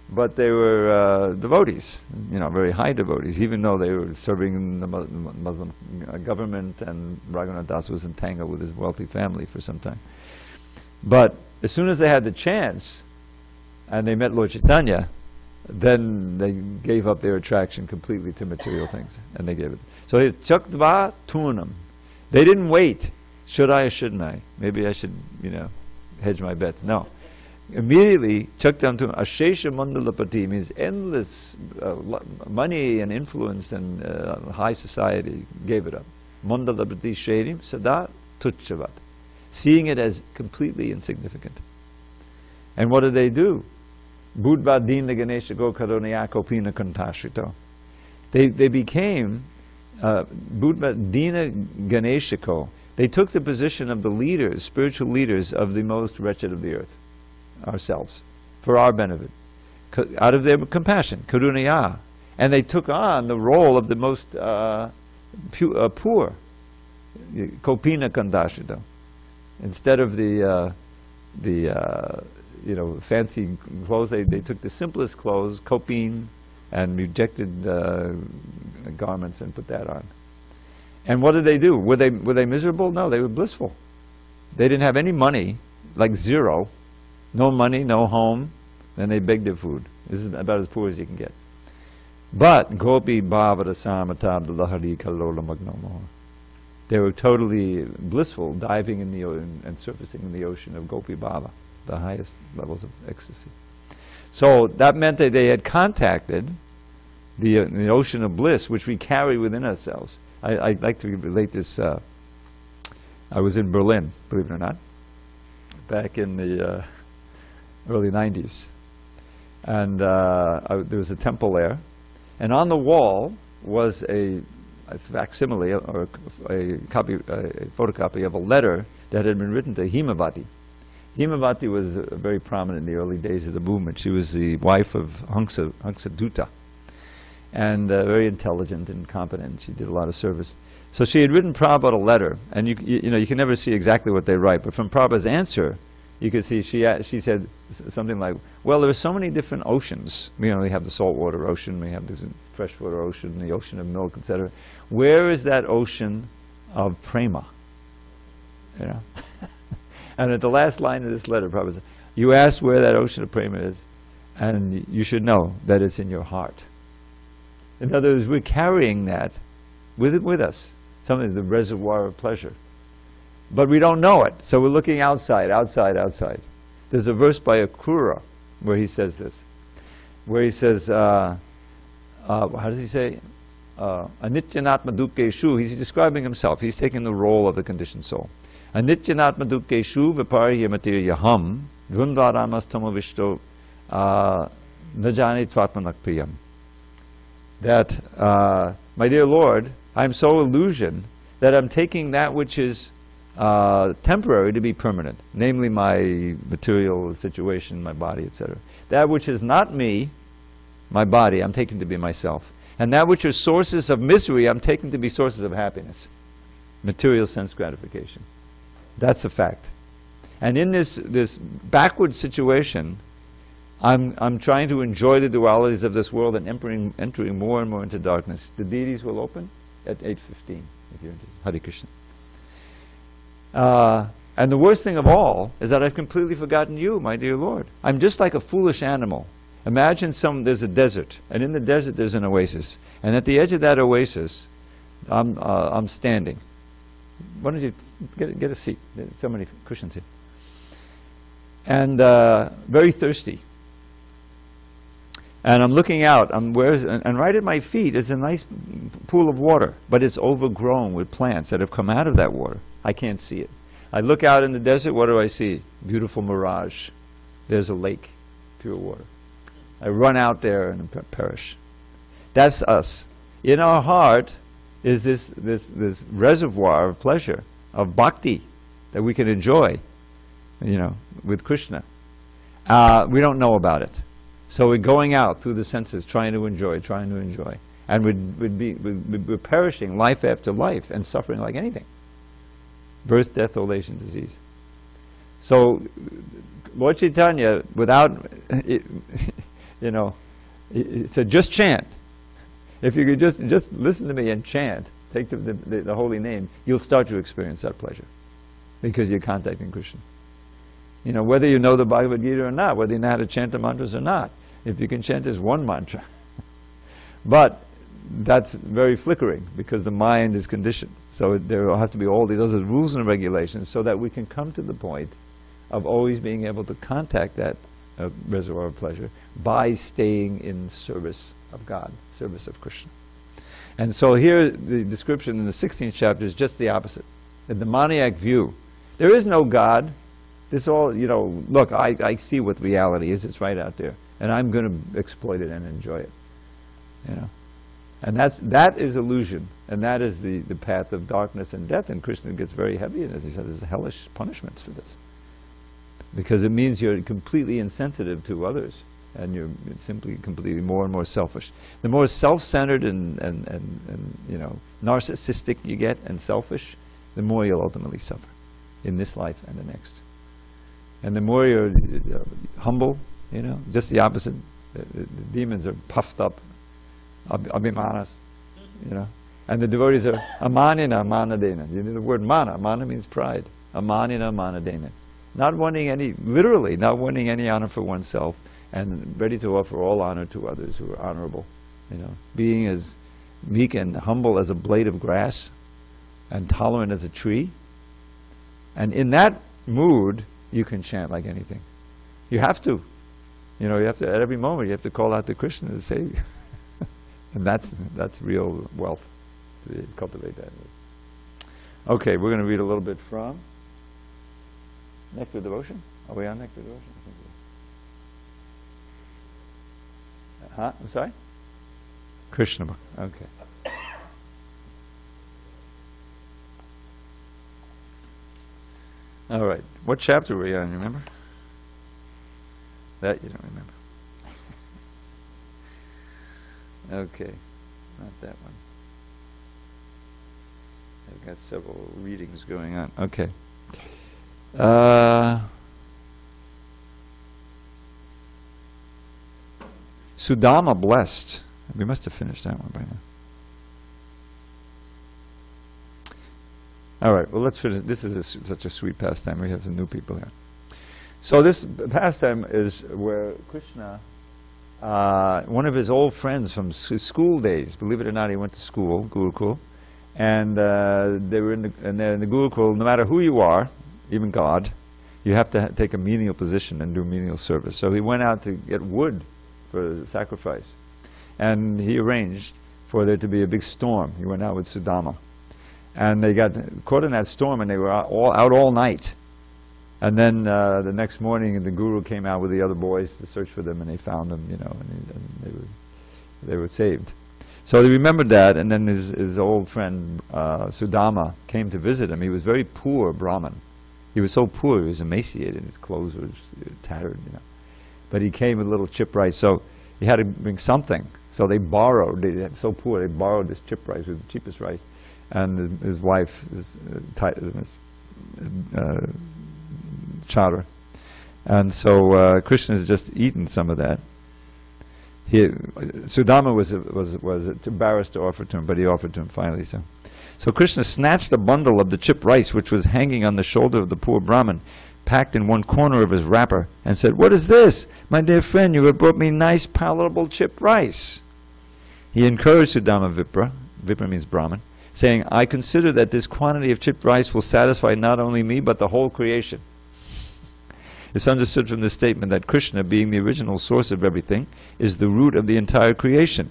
But they were devotees, you know, very high devotees, even though they were serving the Muslim government, and Raghunath Das was entangled with his wealthy family for some time. But as soon as they had the chance, and they met Lord Chaitanya, then they gave up their attraction completely to material things, and they gave it. So it's Chaktva Turnam. They didn't wait. Should I or shouldn't I? Maybe I should, you know, hedge my bets. No. Immediately, Chaktam Turnam, Ashesha Mandalapati means endless money and influence and high society, gave it up. Mandalapati Shredim Sada Tuchavat. Seeing it as completely insignificant. And what did they do? Budva Dina Ganesha Go Karonayako Pina Kantashito. They became Budva Dina Ganeshiko. They took the position of the leaders, spiritual leaders of the most wretched of the earth, ourselves, for our benefit, out of their compassion, Karunaya. And they took on the role of the most poor, Kopina Kandashito. Instead of the fancy clothes, they took the simplest clothes, kopin, and rejected garments and put that on. And what did they do? Were they miserable? No, they were blissful. They didn't have any money, like zero, no money, no home, and they begged their food. This is about as poor as you can get. But Gopi Bhavara Samatab Lahari Kalola Magnomo. They were totally blissful, diving in the ocean and surfacing in the ocean of Gopi Bhava, the highest levels of ecstasy. So that meant that they had contacted the ocean of bliss, which we carry within ourselves. I like to relate this. I was in Berlin, believe it or not, back in the early 90s. And there was a temple there. And on the wall was a facsimile or a photocopy of a letter that had been written to Himavati. Himavati was very prominent in the early days of the movement. She was the wife of Hamsa Dutta, and very intelligent and competent. She did a lot of service. So she had written Prabhupada a letter, and you can never see exactly what they write, but from Prabhupada's answer, you could see she said something like, well, there are so many different oceans. We have the saltwater ocean, we have the freshwater ocean, the ocean of milk, etc. Where is that ocean of prema? And at the last line of this letter, Prabhupada said, you asked where that ocean of prema is, and you should know that it's in your heart. In other words, we're carrying that with us, something, the reservoir of pleasure. But we don't know it, so we're looking outside. There's a verse by Akrura where he says this, where he says, how does he say? Anityanatma dukkeshu. He's describing himself. He's taking the role of the conditioned soul. Anityanatma dukkeshu viparya materyaham vrundaramastamo najani tvatmanak priyam. That, my dear Lord, I'm so illusioned that I'm taking that which is temporary to be permanent, namely my material situation, my body, etc. That which is not me, my body, I'm taking to be myself. And that which are sources of misery, I'm taking to be sources of happiness, material sense gratification. That's a fact. And in this backward situation, I'm trying to enjoy the dualities of this world and entering more and more into darkness. The deities will open at 8:15, if you're interested. Hare Krishna. And the worst thing of all is that I've completely forgotten you, my dear Lord. I'm just like a foolish animal. Imagine there's a desert, and in the desert there's an oasis. And at the edge of that oasis, I'm standing. Why don't you get a seat? There's so many cushions here. And very thirsty. And I'm looking out, and right at my feet is a nice pool of water, but it's overgrown with plants that have come out of that water. I can't see it. I look out in the desert, what do I see? Beautiful mirage. There's a lake, pure water. I run out there and perish. That's us. In our heart is this reservoir of pleasure, of bhakti, that we can enjoy, with Krishna. We don't know about it. So we're going out through the senses, trying to enjoy. And we're perishing life after life and suffering like anything. Birth, death, old age, and disease. So Lord Chaitanya, he said, just chant. If you could just listen to me and chant, take the holy name, you'll start to experience that pleasure because you're contacting Krishna. Whether you know the Bhagavad Gita or not, whether you know how to chant the mantras or not, if you can chant this one mantra. But that's very flickering because the mind is conditioned. So there will have to be all these other rules and regulations so that we can come to the point of always being able to contact that reservoir of pleasure by staying in service of God, service of Krishna. And so here the description in the 16th chapter is just the opposite. The demoniac view. There is no God. This all, you know, look, I see what reality is. It's right out there. And I'm going to exploit it and enjoy it. You know? And that is illusion. And that is the path of darkness and death. And Krishna gets very heavy. And as he said, there's hellish punishments for this. Because it means you're completely insensitive to others. And you're simply completely more and more selfish. The more self-centered and you know, narcissistic you get and selfish, the more you'll ultimately suffer in this life and the next. And the more you're humble, you know, just the opposite. The demons are puffed up, abhimanas, you know. And the devotees are amanina manadena. You know the word mana. Mana means pride. Amanina manadena. Not wanting any, literally, not wanting any honor for oneself, and ready to offer all honor to others who are honorable. You know, being as meek and humble as a blade of grass, and tolerant as a tree. And in that mood, you can chant like anything. You have to. You know, you have to, at every moment, you have to call out to Krishna to say, and that's real wealth, to cultivate that. Okay, we're going to read a little bit from Nectar Devotion. Are we on Nectar Devotion? I think we are. I'm sorry? Krishna book. Okay. All right. What chapter were you on, you remember? That you don't remember. Okay. Not that one. I've got several readings going on. Okay. Sudama blessed. We must have finished that one by now. All right, well, let's finish. This is such a sweet pastime. We have some new people here. So this pastime is where Krishna, one of his old friends from his school days, believe it or not, he went to school, Gurukul, and they were in the Gurukul, no matter who you are, even God, you have to take a menial position and do menial service. So he went out to get wood for the sacrifice. And he arranged for there to be a big storm. He went out with Sudama. And they got caught in that storm, and they were out all night. And then the next morning, the guru came out with the other boys to search for them, and they found them, you know, and they were saved. So they remembered that, and then his old friend Sudama came to visit him. He was very poor Brahmin. He was so poor, he was emaciated. His clothes were tattered, you know. But he came with a little chip rice, so he had to bring something. So they borrowed. They were so poor, they borrowed this chip rice, with the cheapest rice. And his wife, his chowder. And so Krishna has just eaten some of that. Sudama was embarrassed to offer to him, but he offered to him finally. So Krishna snatched a bundle of the chip rice, which was hanging on the shoulder of the poor Brahmin, packed in one corner of his wrapper, and said, "What is this? My dear friend, you have brought me nice, palatable chip rice." He encouraged Sudama Vipra means Brahmin, saying, "I consider that this quantity of chipped rice will satisfy not only me, but the whole creation." It's understood from this statement that Krishna, being the original source of everything, is the root of the entire creation.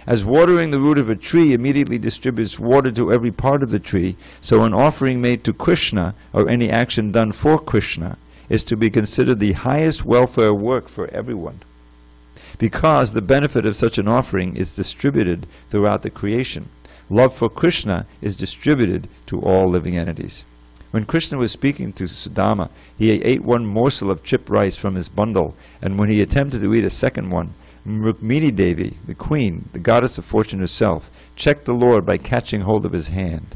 As watering the root of a tree immediately distributes water to every part of the tree, so an offering made to Krishna, or any action done for Krishna, is to be considered the highest welfare work for everyone, because the benefit of such an offering is distributed throughout the creation. Love for Krishna is distributed to all living entities. When Krishna was speaking to Sudama, he ate one morsel of chipped rice from his bundle, and when he attempted to eat a second one, Rukmini Devi, the queen, the goddess of fortune herself, checked the Lord by catching hold of his hand.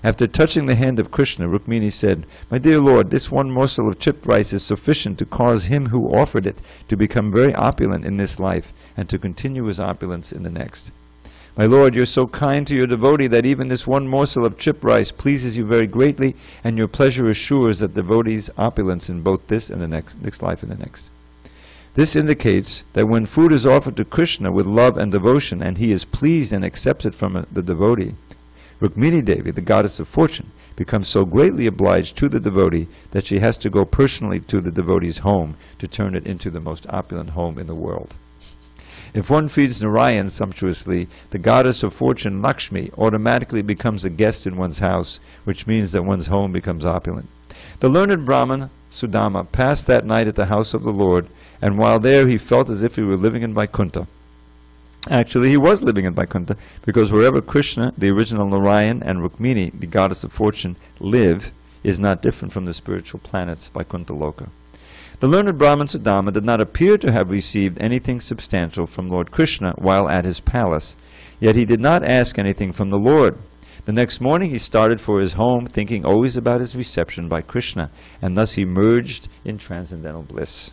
After touching the hand of Krishna, Rukmini said, "My dear Lord, this one morsel of chipped rice is sufficient to cause him who offered it to become very opulent in this life, and to continue his opulence in the next. My Lord, you're so kind to your devotee that even this one morsel of chipped rice pleases you very greatly, and your pleasure assures that devotee's opulence in both this and the next life and the next." This indicates that when food is offered to Krishna with love and devotion, and he is pleased and accepts it from the devotee, Rukmini Devi, the goddess of fortune, becomes so greatly obliged to the devotee that she has to go personally to the devotee's home to turn it into the most opulent home in the world. If one feeds Narayan sumptuously, the goddess of fortune, Lakshmi, automatically becomes a guest in one's house, which means that one's home becomes opulent. The learned Brahman Sudama passed that night at the house of the Lord, and while there he felt as if he were living in Vaikuntha. Actually, he was living in Vaikuntha, because wherever Krishna, the original Narayan, and Rukmini, the goddess of fortune, live, is not different from the spiritual planets Vaikuntha Loka. The learned Brahman Sudama did not appear to have received anything substantial from Lord Krishna while at his palace, yet he did not ask anything from the Lord. The next morning he started for his home, thinking always about his reception by Krishna, and thus he merged in transcendental bliss.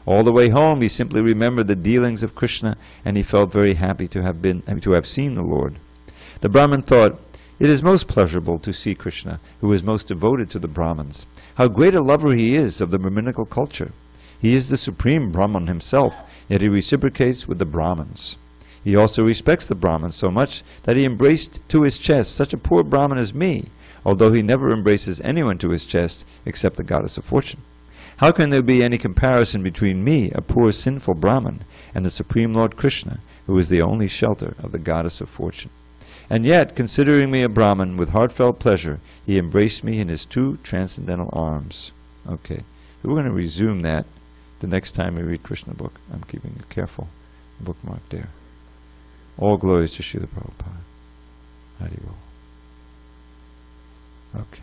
All the way home he simply remembered the dealings of Krishna, and he felt very happy to have seen the Lord. The Brahmin thought, "It is most pleasurable to see Krishna, who is most devoted to the Brahmins. How great a lover he is of the Brahminical culture. He is the supreme Brahman himself, yet he reciprocates with the Brahmins. He also respects the Brahmins so much that he embraced to his chest such a poor Brahmin as me, although he never embraces anyone to his chest except the goddess of fortune. How can there be any comparison between me, a poor sinful Brahmin, and the Supreme Lord Krishna, who is the only shelter of the goddess of fortune? And yet, considering me a Brahmin, with heartfelt pleasure, he embraced me in his two transcendental arms." Okay, so we're going to resume that the next time we read Krishna book. I'm keeping a careful bookmark there. All glories to Srila Prabhupada. Hari Bol. Okay.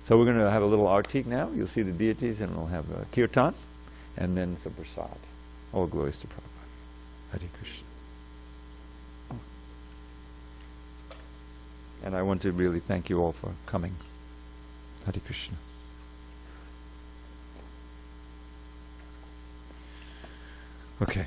So we're going to have a little artik now. You'll see the deities, and we'll have kirtan, and then some prasad. All glories to Prabhupada. Hare Krishna. And I want to really thank you all for coming. Hare Krishna. Okay.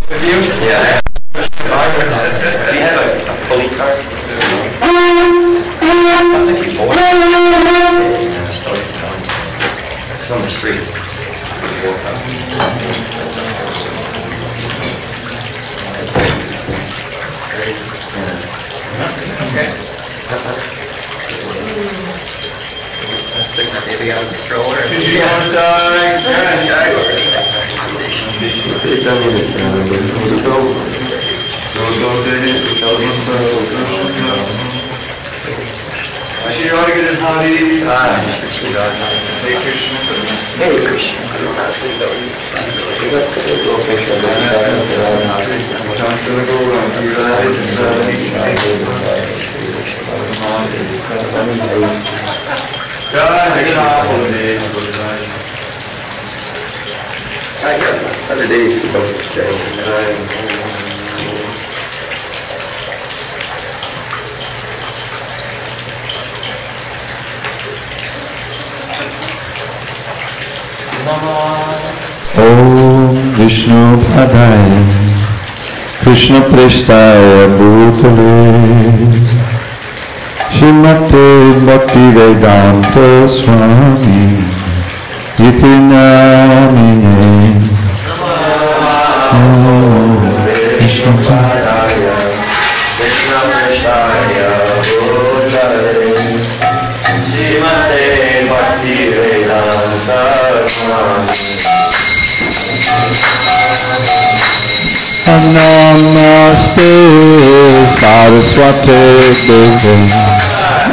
With you? Yeah. Do you have a police car? I'm thinking boy. It's on the street. Okay. Take my baby out of the stroller. Shri Radha Hari. Hey Krishna. Hey Krishna. I got other days to go today. Om Vishnu Padaya Krishna Prestaya Bhutale Shrimate Bhakti Vedanta Swami Iti Namine Om Vishnu Padaya Krishna Prestaya Bhutale Shrimate Bhakti Vedanta Swami Namaste Saraswate Devi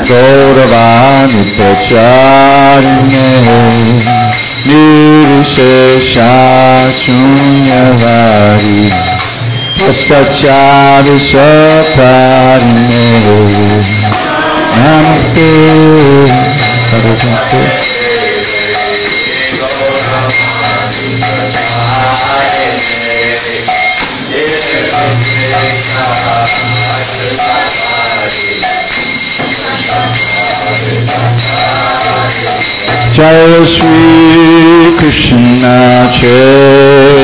Gauravani Pracharine Nirvishesha Shunyavadi Prasachari Satarine Namaste Saraswate Jaya Shri Krishna Chaitanya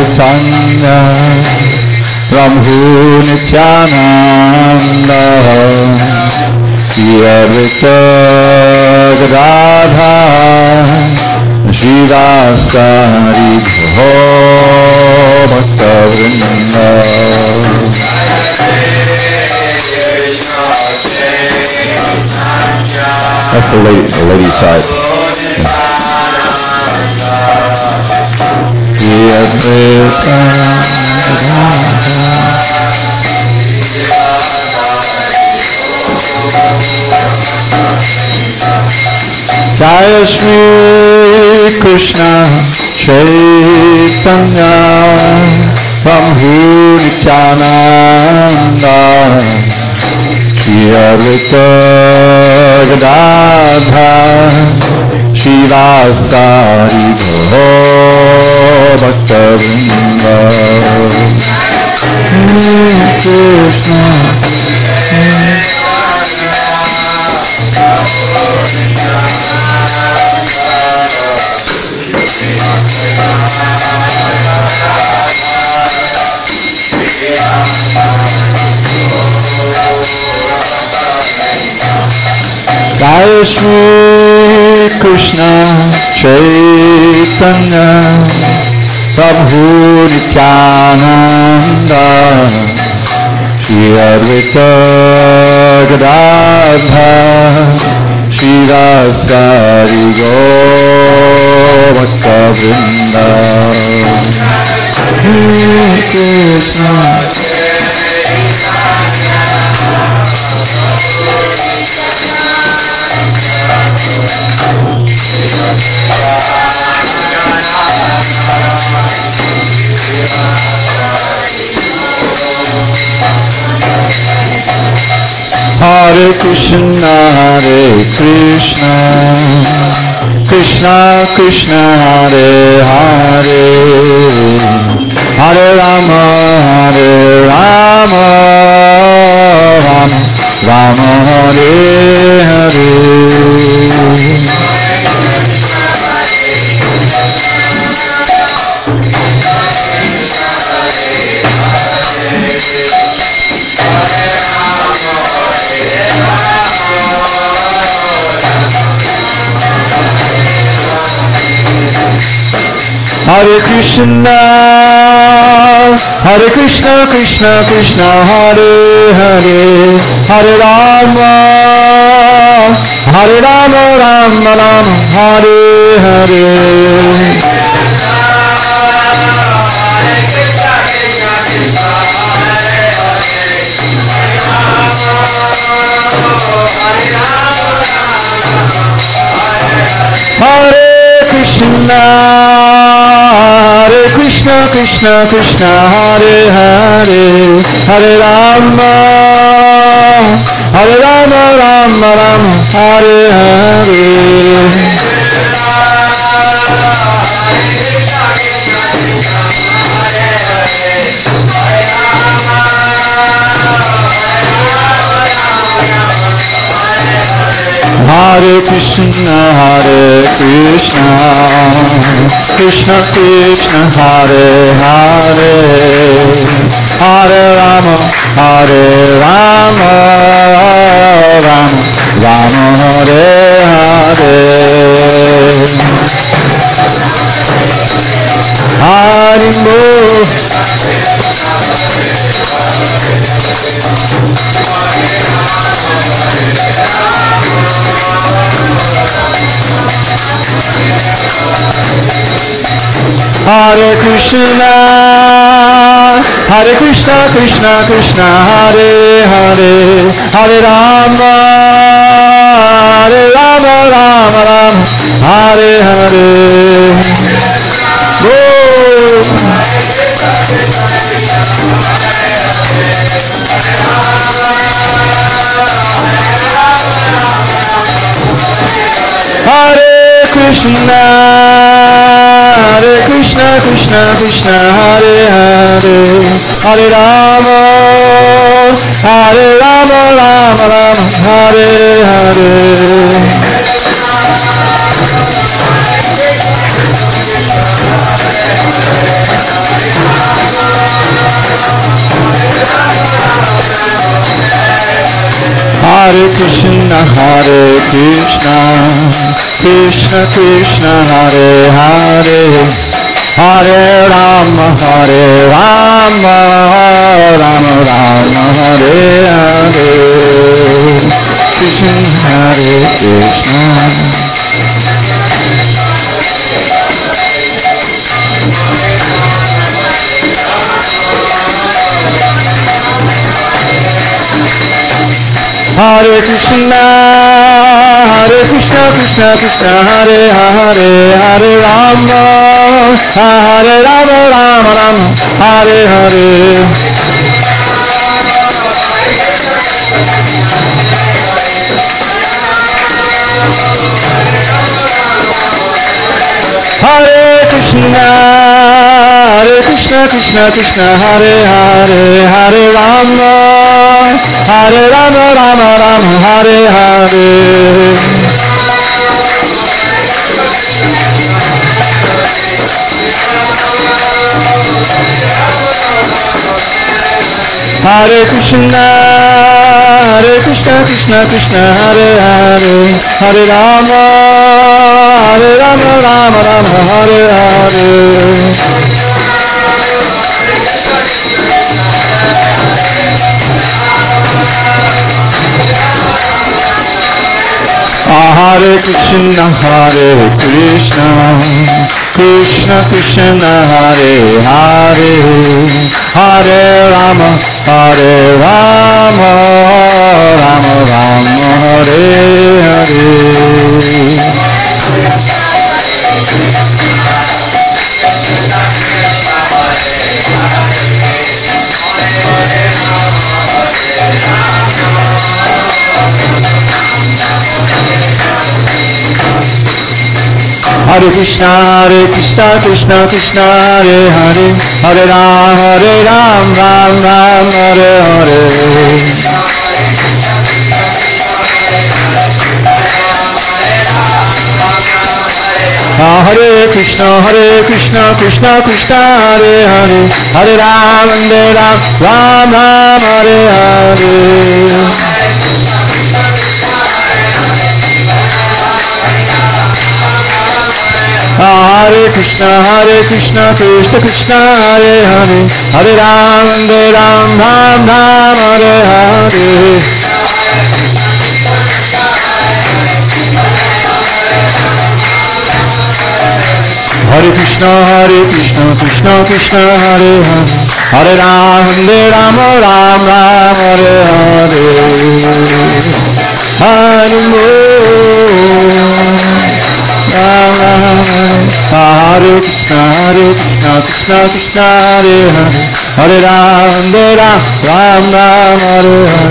Prabhu Nityananda Shri Advaita Gadadhara Shri Rasari Bhakta Vrinda. That's the lady side. Jaya Shri Krishna Chaitanya Prabhu Nityananda Shri Advaita Gadadhara Shri Rasari Bhakta Vrinda. Jaya Shri Krishna Chaitanya Prabhu Nityananda Shri Advaita Gadadhara Shri Rasari Bhakta Vrinda. Hare Krishna, Hare Krishna, Krishna Krishna, Hare Hare, Hare Rama, Hare Rama, Rama Rama, Hare Hare. Hare Krishna, Hare Krishna, Krishna Krishna, Hare Hare, Hare Rama, Hare Rama, Rama Rama, Hare Hare. Hare Krishna, Hare Krishna, Krishna Krishna, Hare Hare, Hare Rama, Hare Rama, Rama Rama, Hare Hare. Hare Krishna, Hare Krishna, Krishna Krishna, Hare Hare, Hare Rama, Hare Rama, Rama Rama, Hare Hare. Hari Bol. Hare Krishna, Hare Krishna, Krishna Krishna, Hare Hare, Hare Rama, Hare Rama, Rama Rama, Hare Hare. Hare Krishna, Hare Krishna, Krishna Krishna, Hare Hare, Hare Rama, Hare Rama, Rama Rama, Hare Hare. Hare Krishna, Hare Krishna, Krishna Krishna, Hare Hare, Hare Rama, Hare Rama, Rama Rama, Hare Hare. Krishna, Hare Krishna. Hare Krishna, Hare Krishna, Krishna Krishna, Hare Hare, Hare Rama, Hare Rama, Rama Rama, Hare Hare. Hare Krishna, Hare Krishna, Krishna Krishna, Hare Hare, Hare Rama, Hare Rama, Rama Rama, Hare Hare. Hare Krishna, Hare Krishna, Krishna Krishna, Hare Hare, Hare Rama, Hare Rama, Rama Rama, Hare Hare. Hare Krishna, Hare Krishna, Krishna Krishna, Hare Hare, Hare Rama, Hare Rama, Rama Rama, Hare Hare. Hare Krishna, Krishna Krishna, Hare Hare, Hare Ram, Ram Ram, Hare Hare. Hare Hare Krishna, Krishna Krishna, Hare Hare, Hare Ram, Ram Ram, Hare Hare. Hare Krishna, Krishna Krishna, Hare Hare, Hare Ram, Ram Ram, Hare Hare. Hare Krishna, Krishna Krishna, Hare Hare, Hare Ram, Ram Ram, Hare Hare. Hare Krishna, Krishna Krishna, Hare Hare, Hare Ram, Ram Ram, Hare Hare.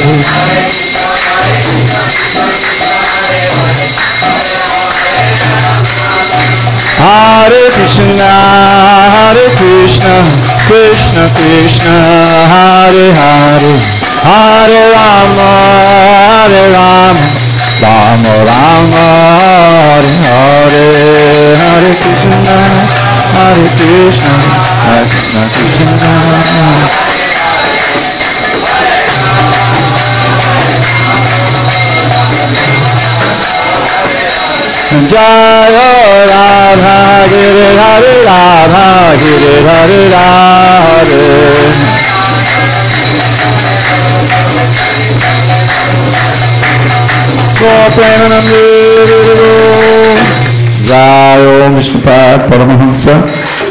Hare Krishna, Krishna Krishna, Hare Hare, Hare Rama, Rama Rama, Hare Hare. Hare Krishna, Krishna Krishna. Jaya Radha, Giri Hare Radha, Giri Hare Radhe. Jaya Om Vishnupada Paramahansa,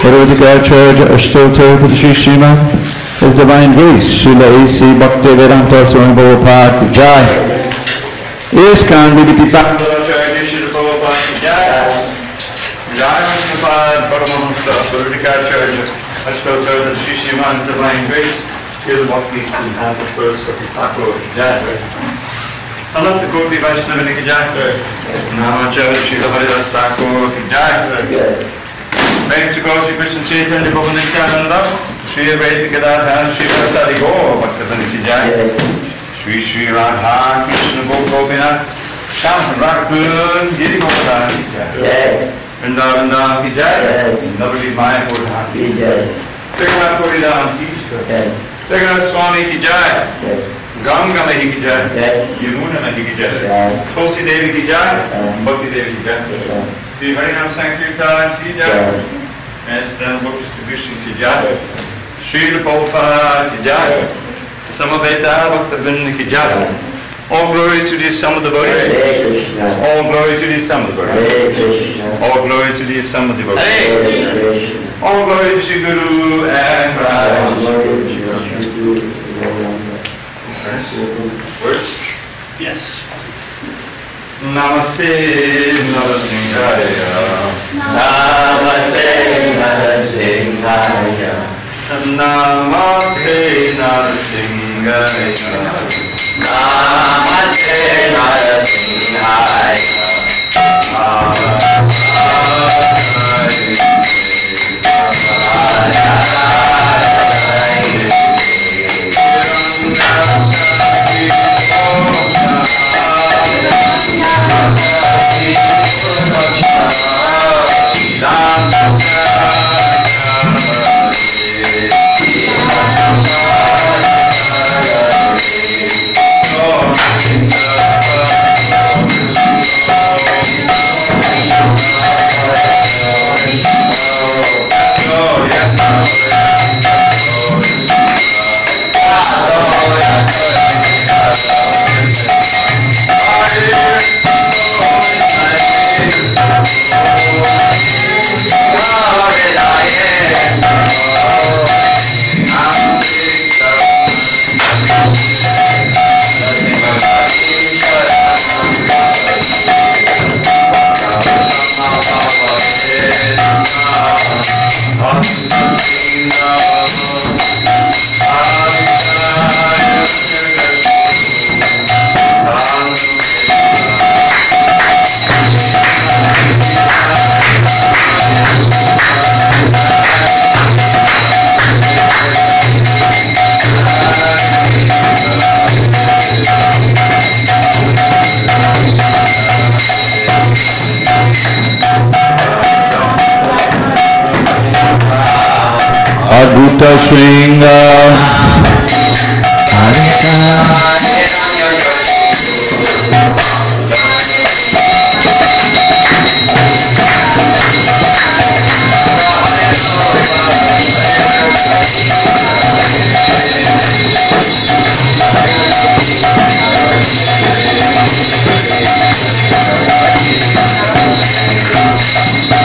Dravida Prabhu, Ashtoto, Shri Srimad, His Divine Grace, Srila A.C. Bhaktivedanta Swami Prabhupada, Jai. ISKCON Bhagavad Divine Grace, Srila Bhaktivedanta Swami Ananta Koti Vaishnava ki jai, Namacharya Srila Haridas Thakur ki jai. Thanks to God, Sri Krishna Chaitanya Prabhu Nityananda, Sri Advaita Gadadhar, Sri Vasari Gaur Bhaktivinoda ki jai. Sri Sri Radha Krishna Gopinath, Sham Rakun Giri Govardhan ki jai. Vrindavan ki jai, Navadip Mayapur ki jai. Jagannath Puri Dham ki jai. Jagannath Swami ki jai. Ganga Mahi ki jai, Yamuna Mahi ki jai, Tulsi Devi ki jai, Bhakti Devi ki jai, Sri Harinam Sankirtan ki jai, and Stand Book Distribution ki jai, Srila Prabhupada ki jai, Samaveta Bhaktivinoda ki jai. All glory to the Son of the devotees. All glory to the Son of the devotees. All glory to the Son of the devotees. All glory to Sri Guru and Christ. Words? Yes. Namaste Narasimhaya. Namaste Narasimhaya. Namaste Narasimhaya. Namaste Narasimhaya. Shringa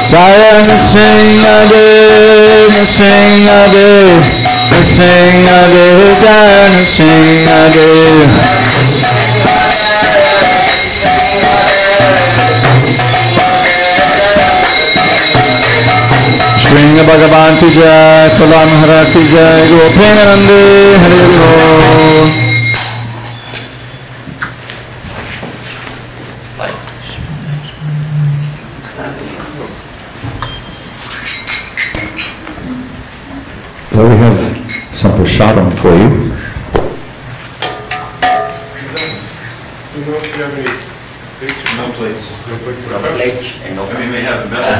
Jaya Nrsingadev, Nrsingadev, Nrsingadev, Jaya Nrsingadev. Shringa Bhagavan ki jai, Kala Maharaj ki jai, Gopinande Hare Bol. So we have some prasadam for you. Do you know if you have any plates? No plates. No plates? No plates and no. I mean, we have metal.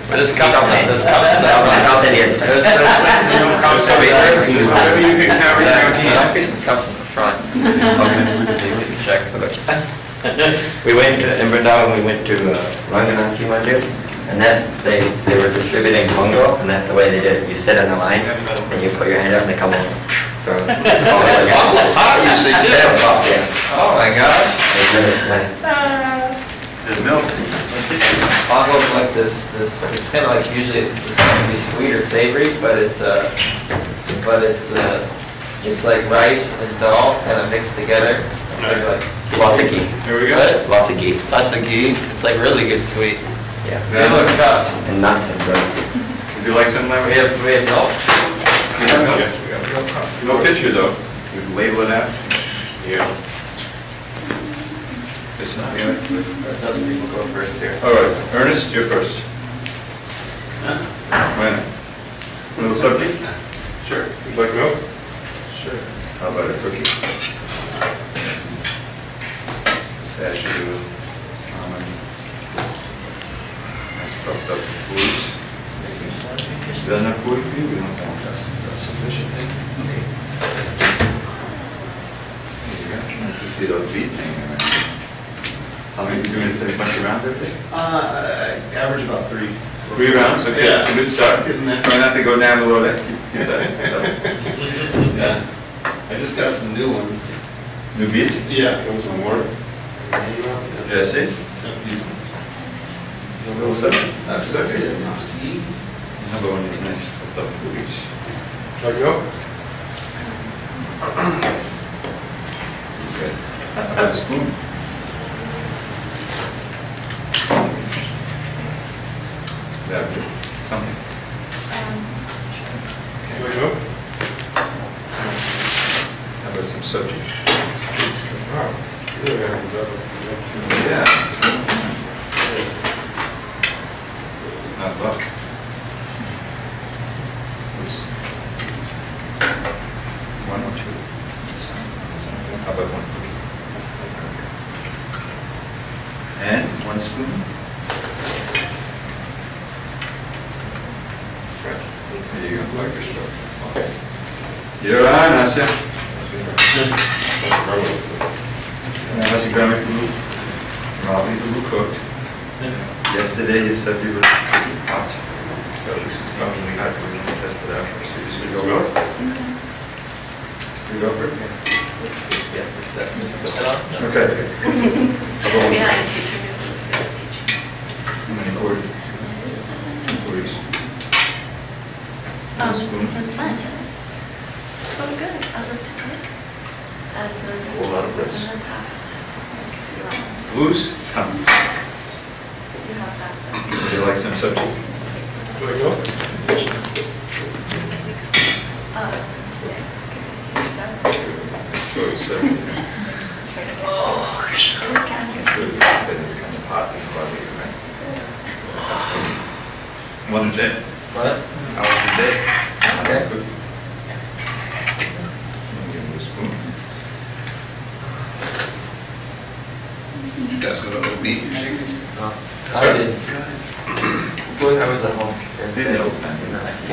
But there's cups in there. There's cups in there. South Indians. There's cups for me. Whatever you can carry down here. I'll get some cups in the front. Okay, we can check. We went to, in Vrindavan, we went to Ranganath Mandir, and they were distributing Congo, and that's the way they did it. You sit in a line, and you put your hand up, and they come over. Usually do. Yeah. Oh my gosh. It's really nice. There's milk. Almost like this, it's kind of like usually it's supposed to be sweet or savory, but it's like rice and dal kind of mixed together. Like Lots of ghee. Here we go. What? Lots of ghee. Lots of ghee. It's like really good sweet. Yeah. Similar cups. And nuts and bread. Would you like some, Larry? We have milk. We have milk. Yes, we have no coffee. No picture though. We can label it out. Yeah. This one, yeah. Let's other people go first here. All right, Ernest, you're first. When? A little subject? Sure. Would you like milk? Sure. How about a cookie? Pistachio, almond, nice puffed up blues. Is that enough food for you? We don't want that. That's sufficient. Okay. There you go. Nice to see those beets hanging around. How many, you going to say a bunch of rounds every day? I average about 3. 3 rounds, okay, Yeah. that's a good start. Getting there. Try not to go down below that. Yeah. I just got some new ones. New beets? Yeah, it was on water. Jesse? That's okay. How about one of these nice puffed up blues? Like milk? Okay. How about a spoon? That would be something. Like milk? How about some soju? Wow. Really haven't done it. Yeah. It's not luck. Oops. 1 or 2. How about 1 cookie? And 1 spoon? There you go. Like your stroke. Okay. You're on, Asya. How's your grandma Prabhu? Ravi Prabhu cooked. Yesterday you said you were cooking hot. So this is probably hot. We're going to test it out first. You just go for it. You go for it? Yeah, put that on. Okay. How about one? How many quarters? 40s. Since when? Oh, good. I was like to cook. As a Whole lot of breads. in the past. Blues? Come. You have that. Would you like some soju? Like milk? Today. Sure, you said. Oh, sure. Good. Then it's kind of hot and cloudy, right? That's good. One a day. What? Hours a day. Okay. Good. Give me a spoon. You guys go to OB? No. I did. Boy, I was at home. These are old time.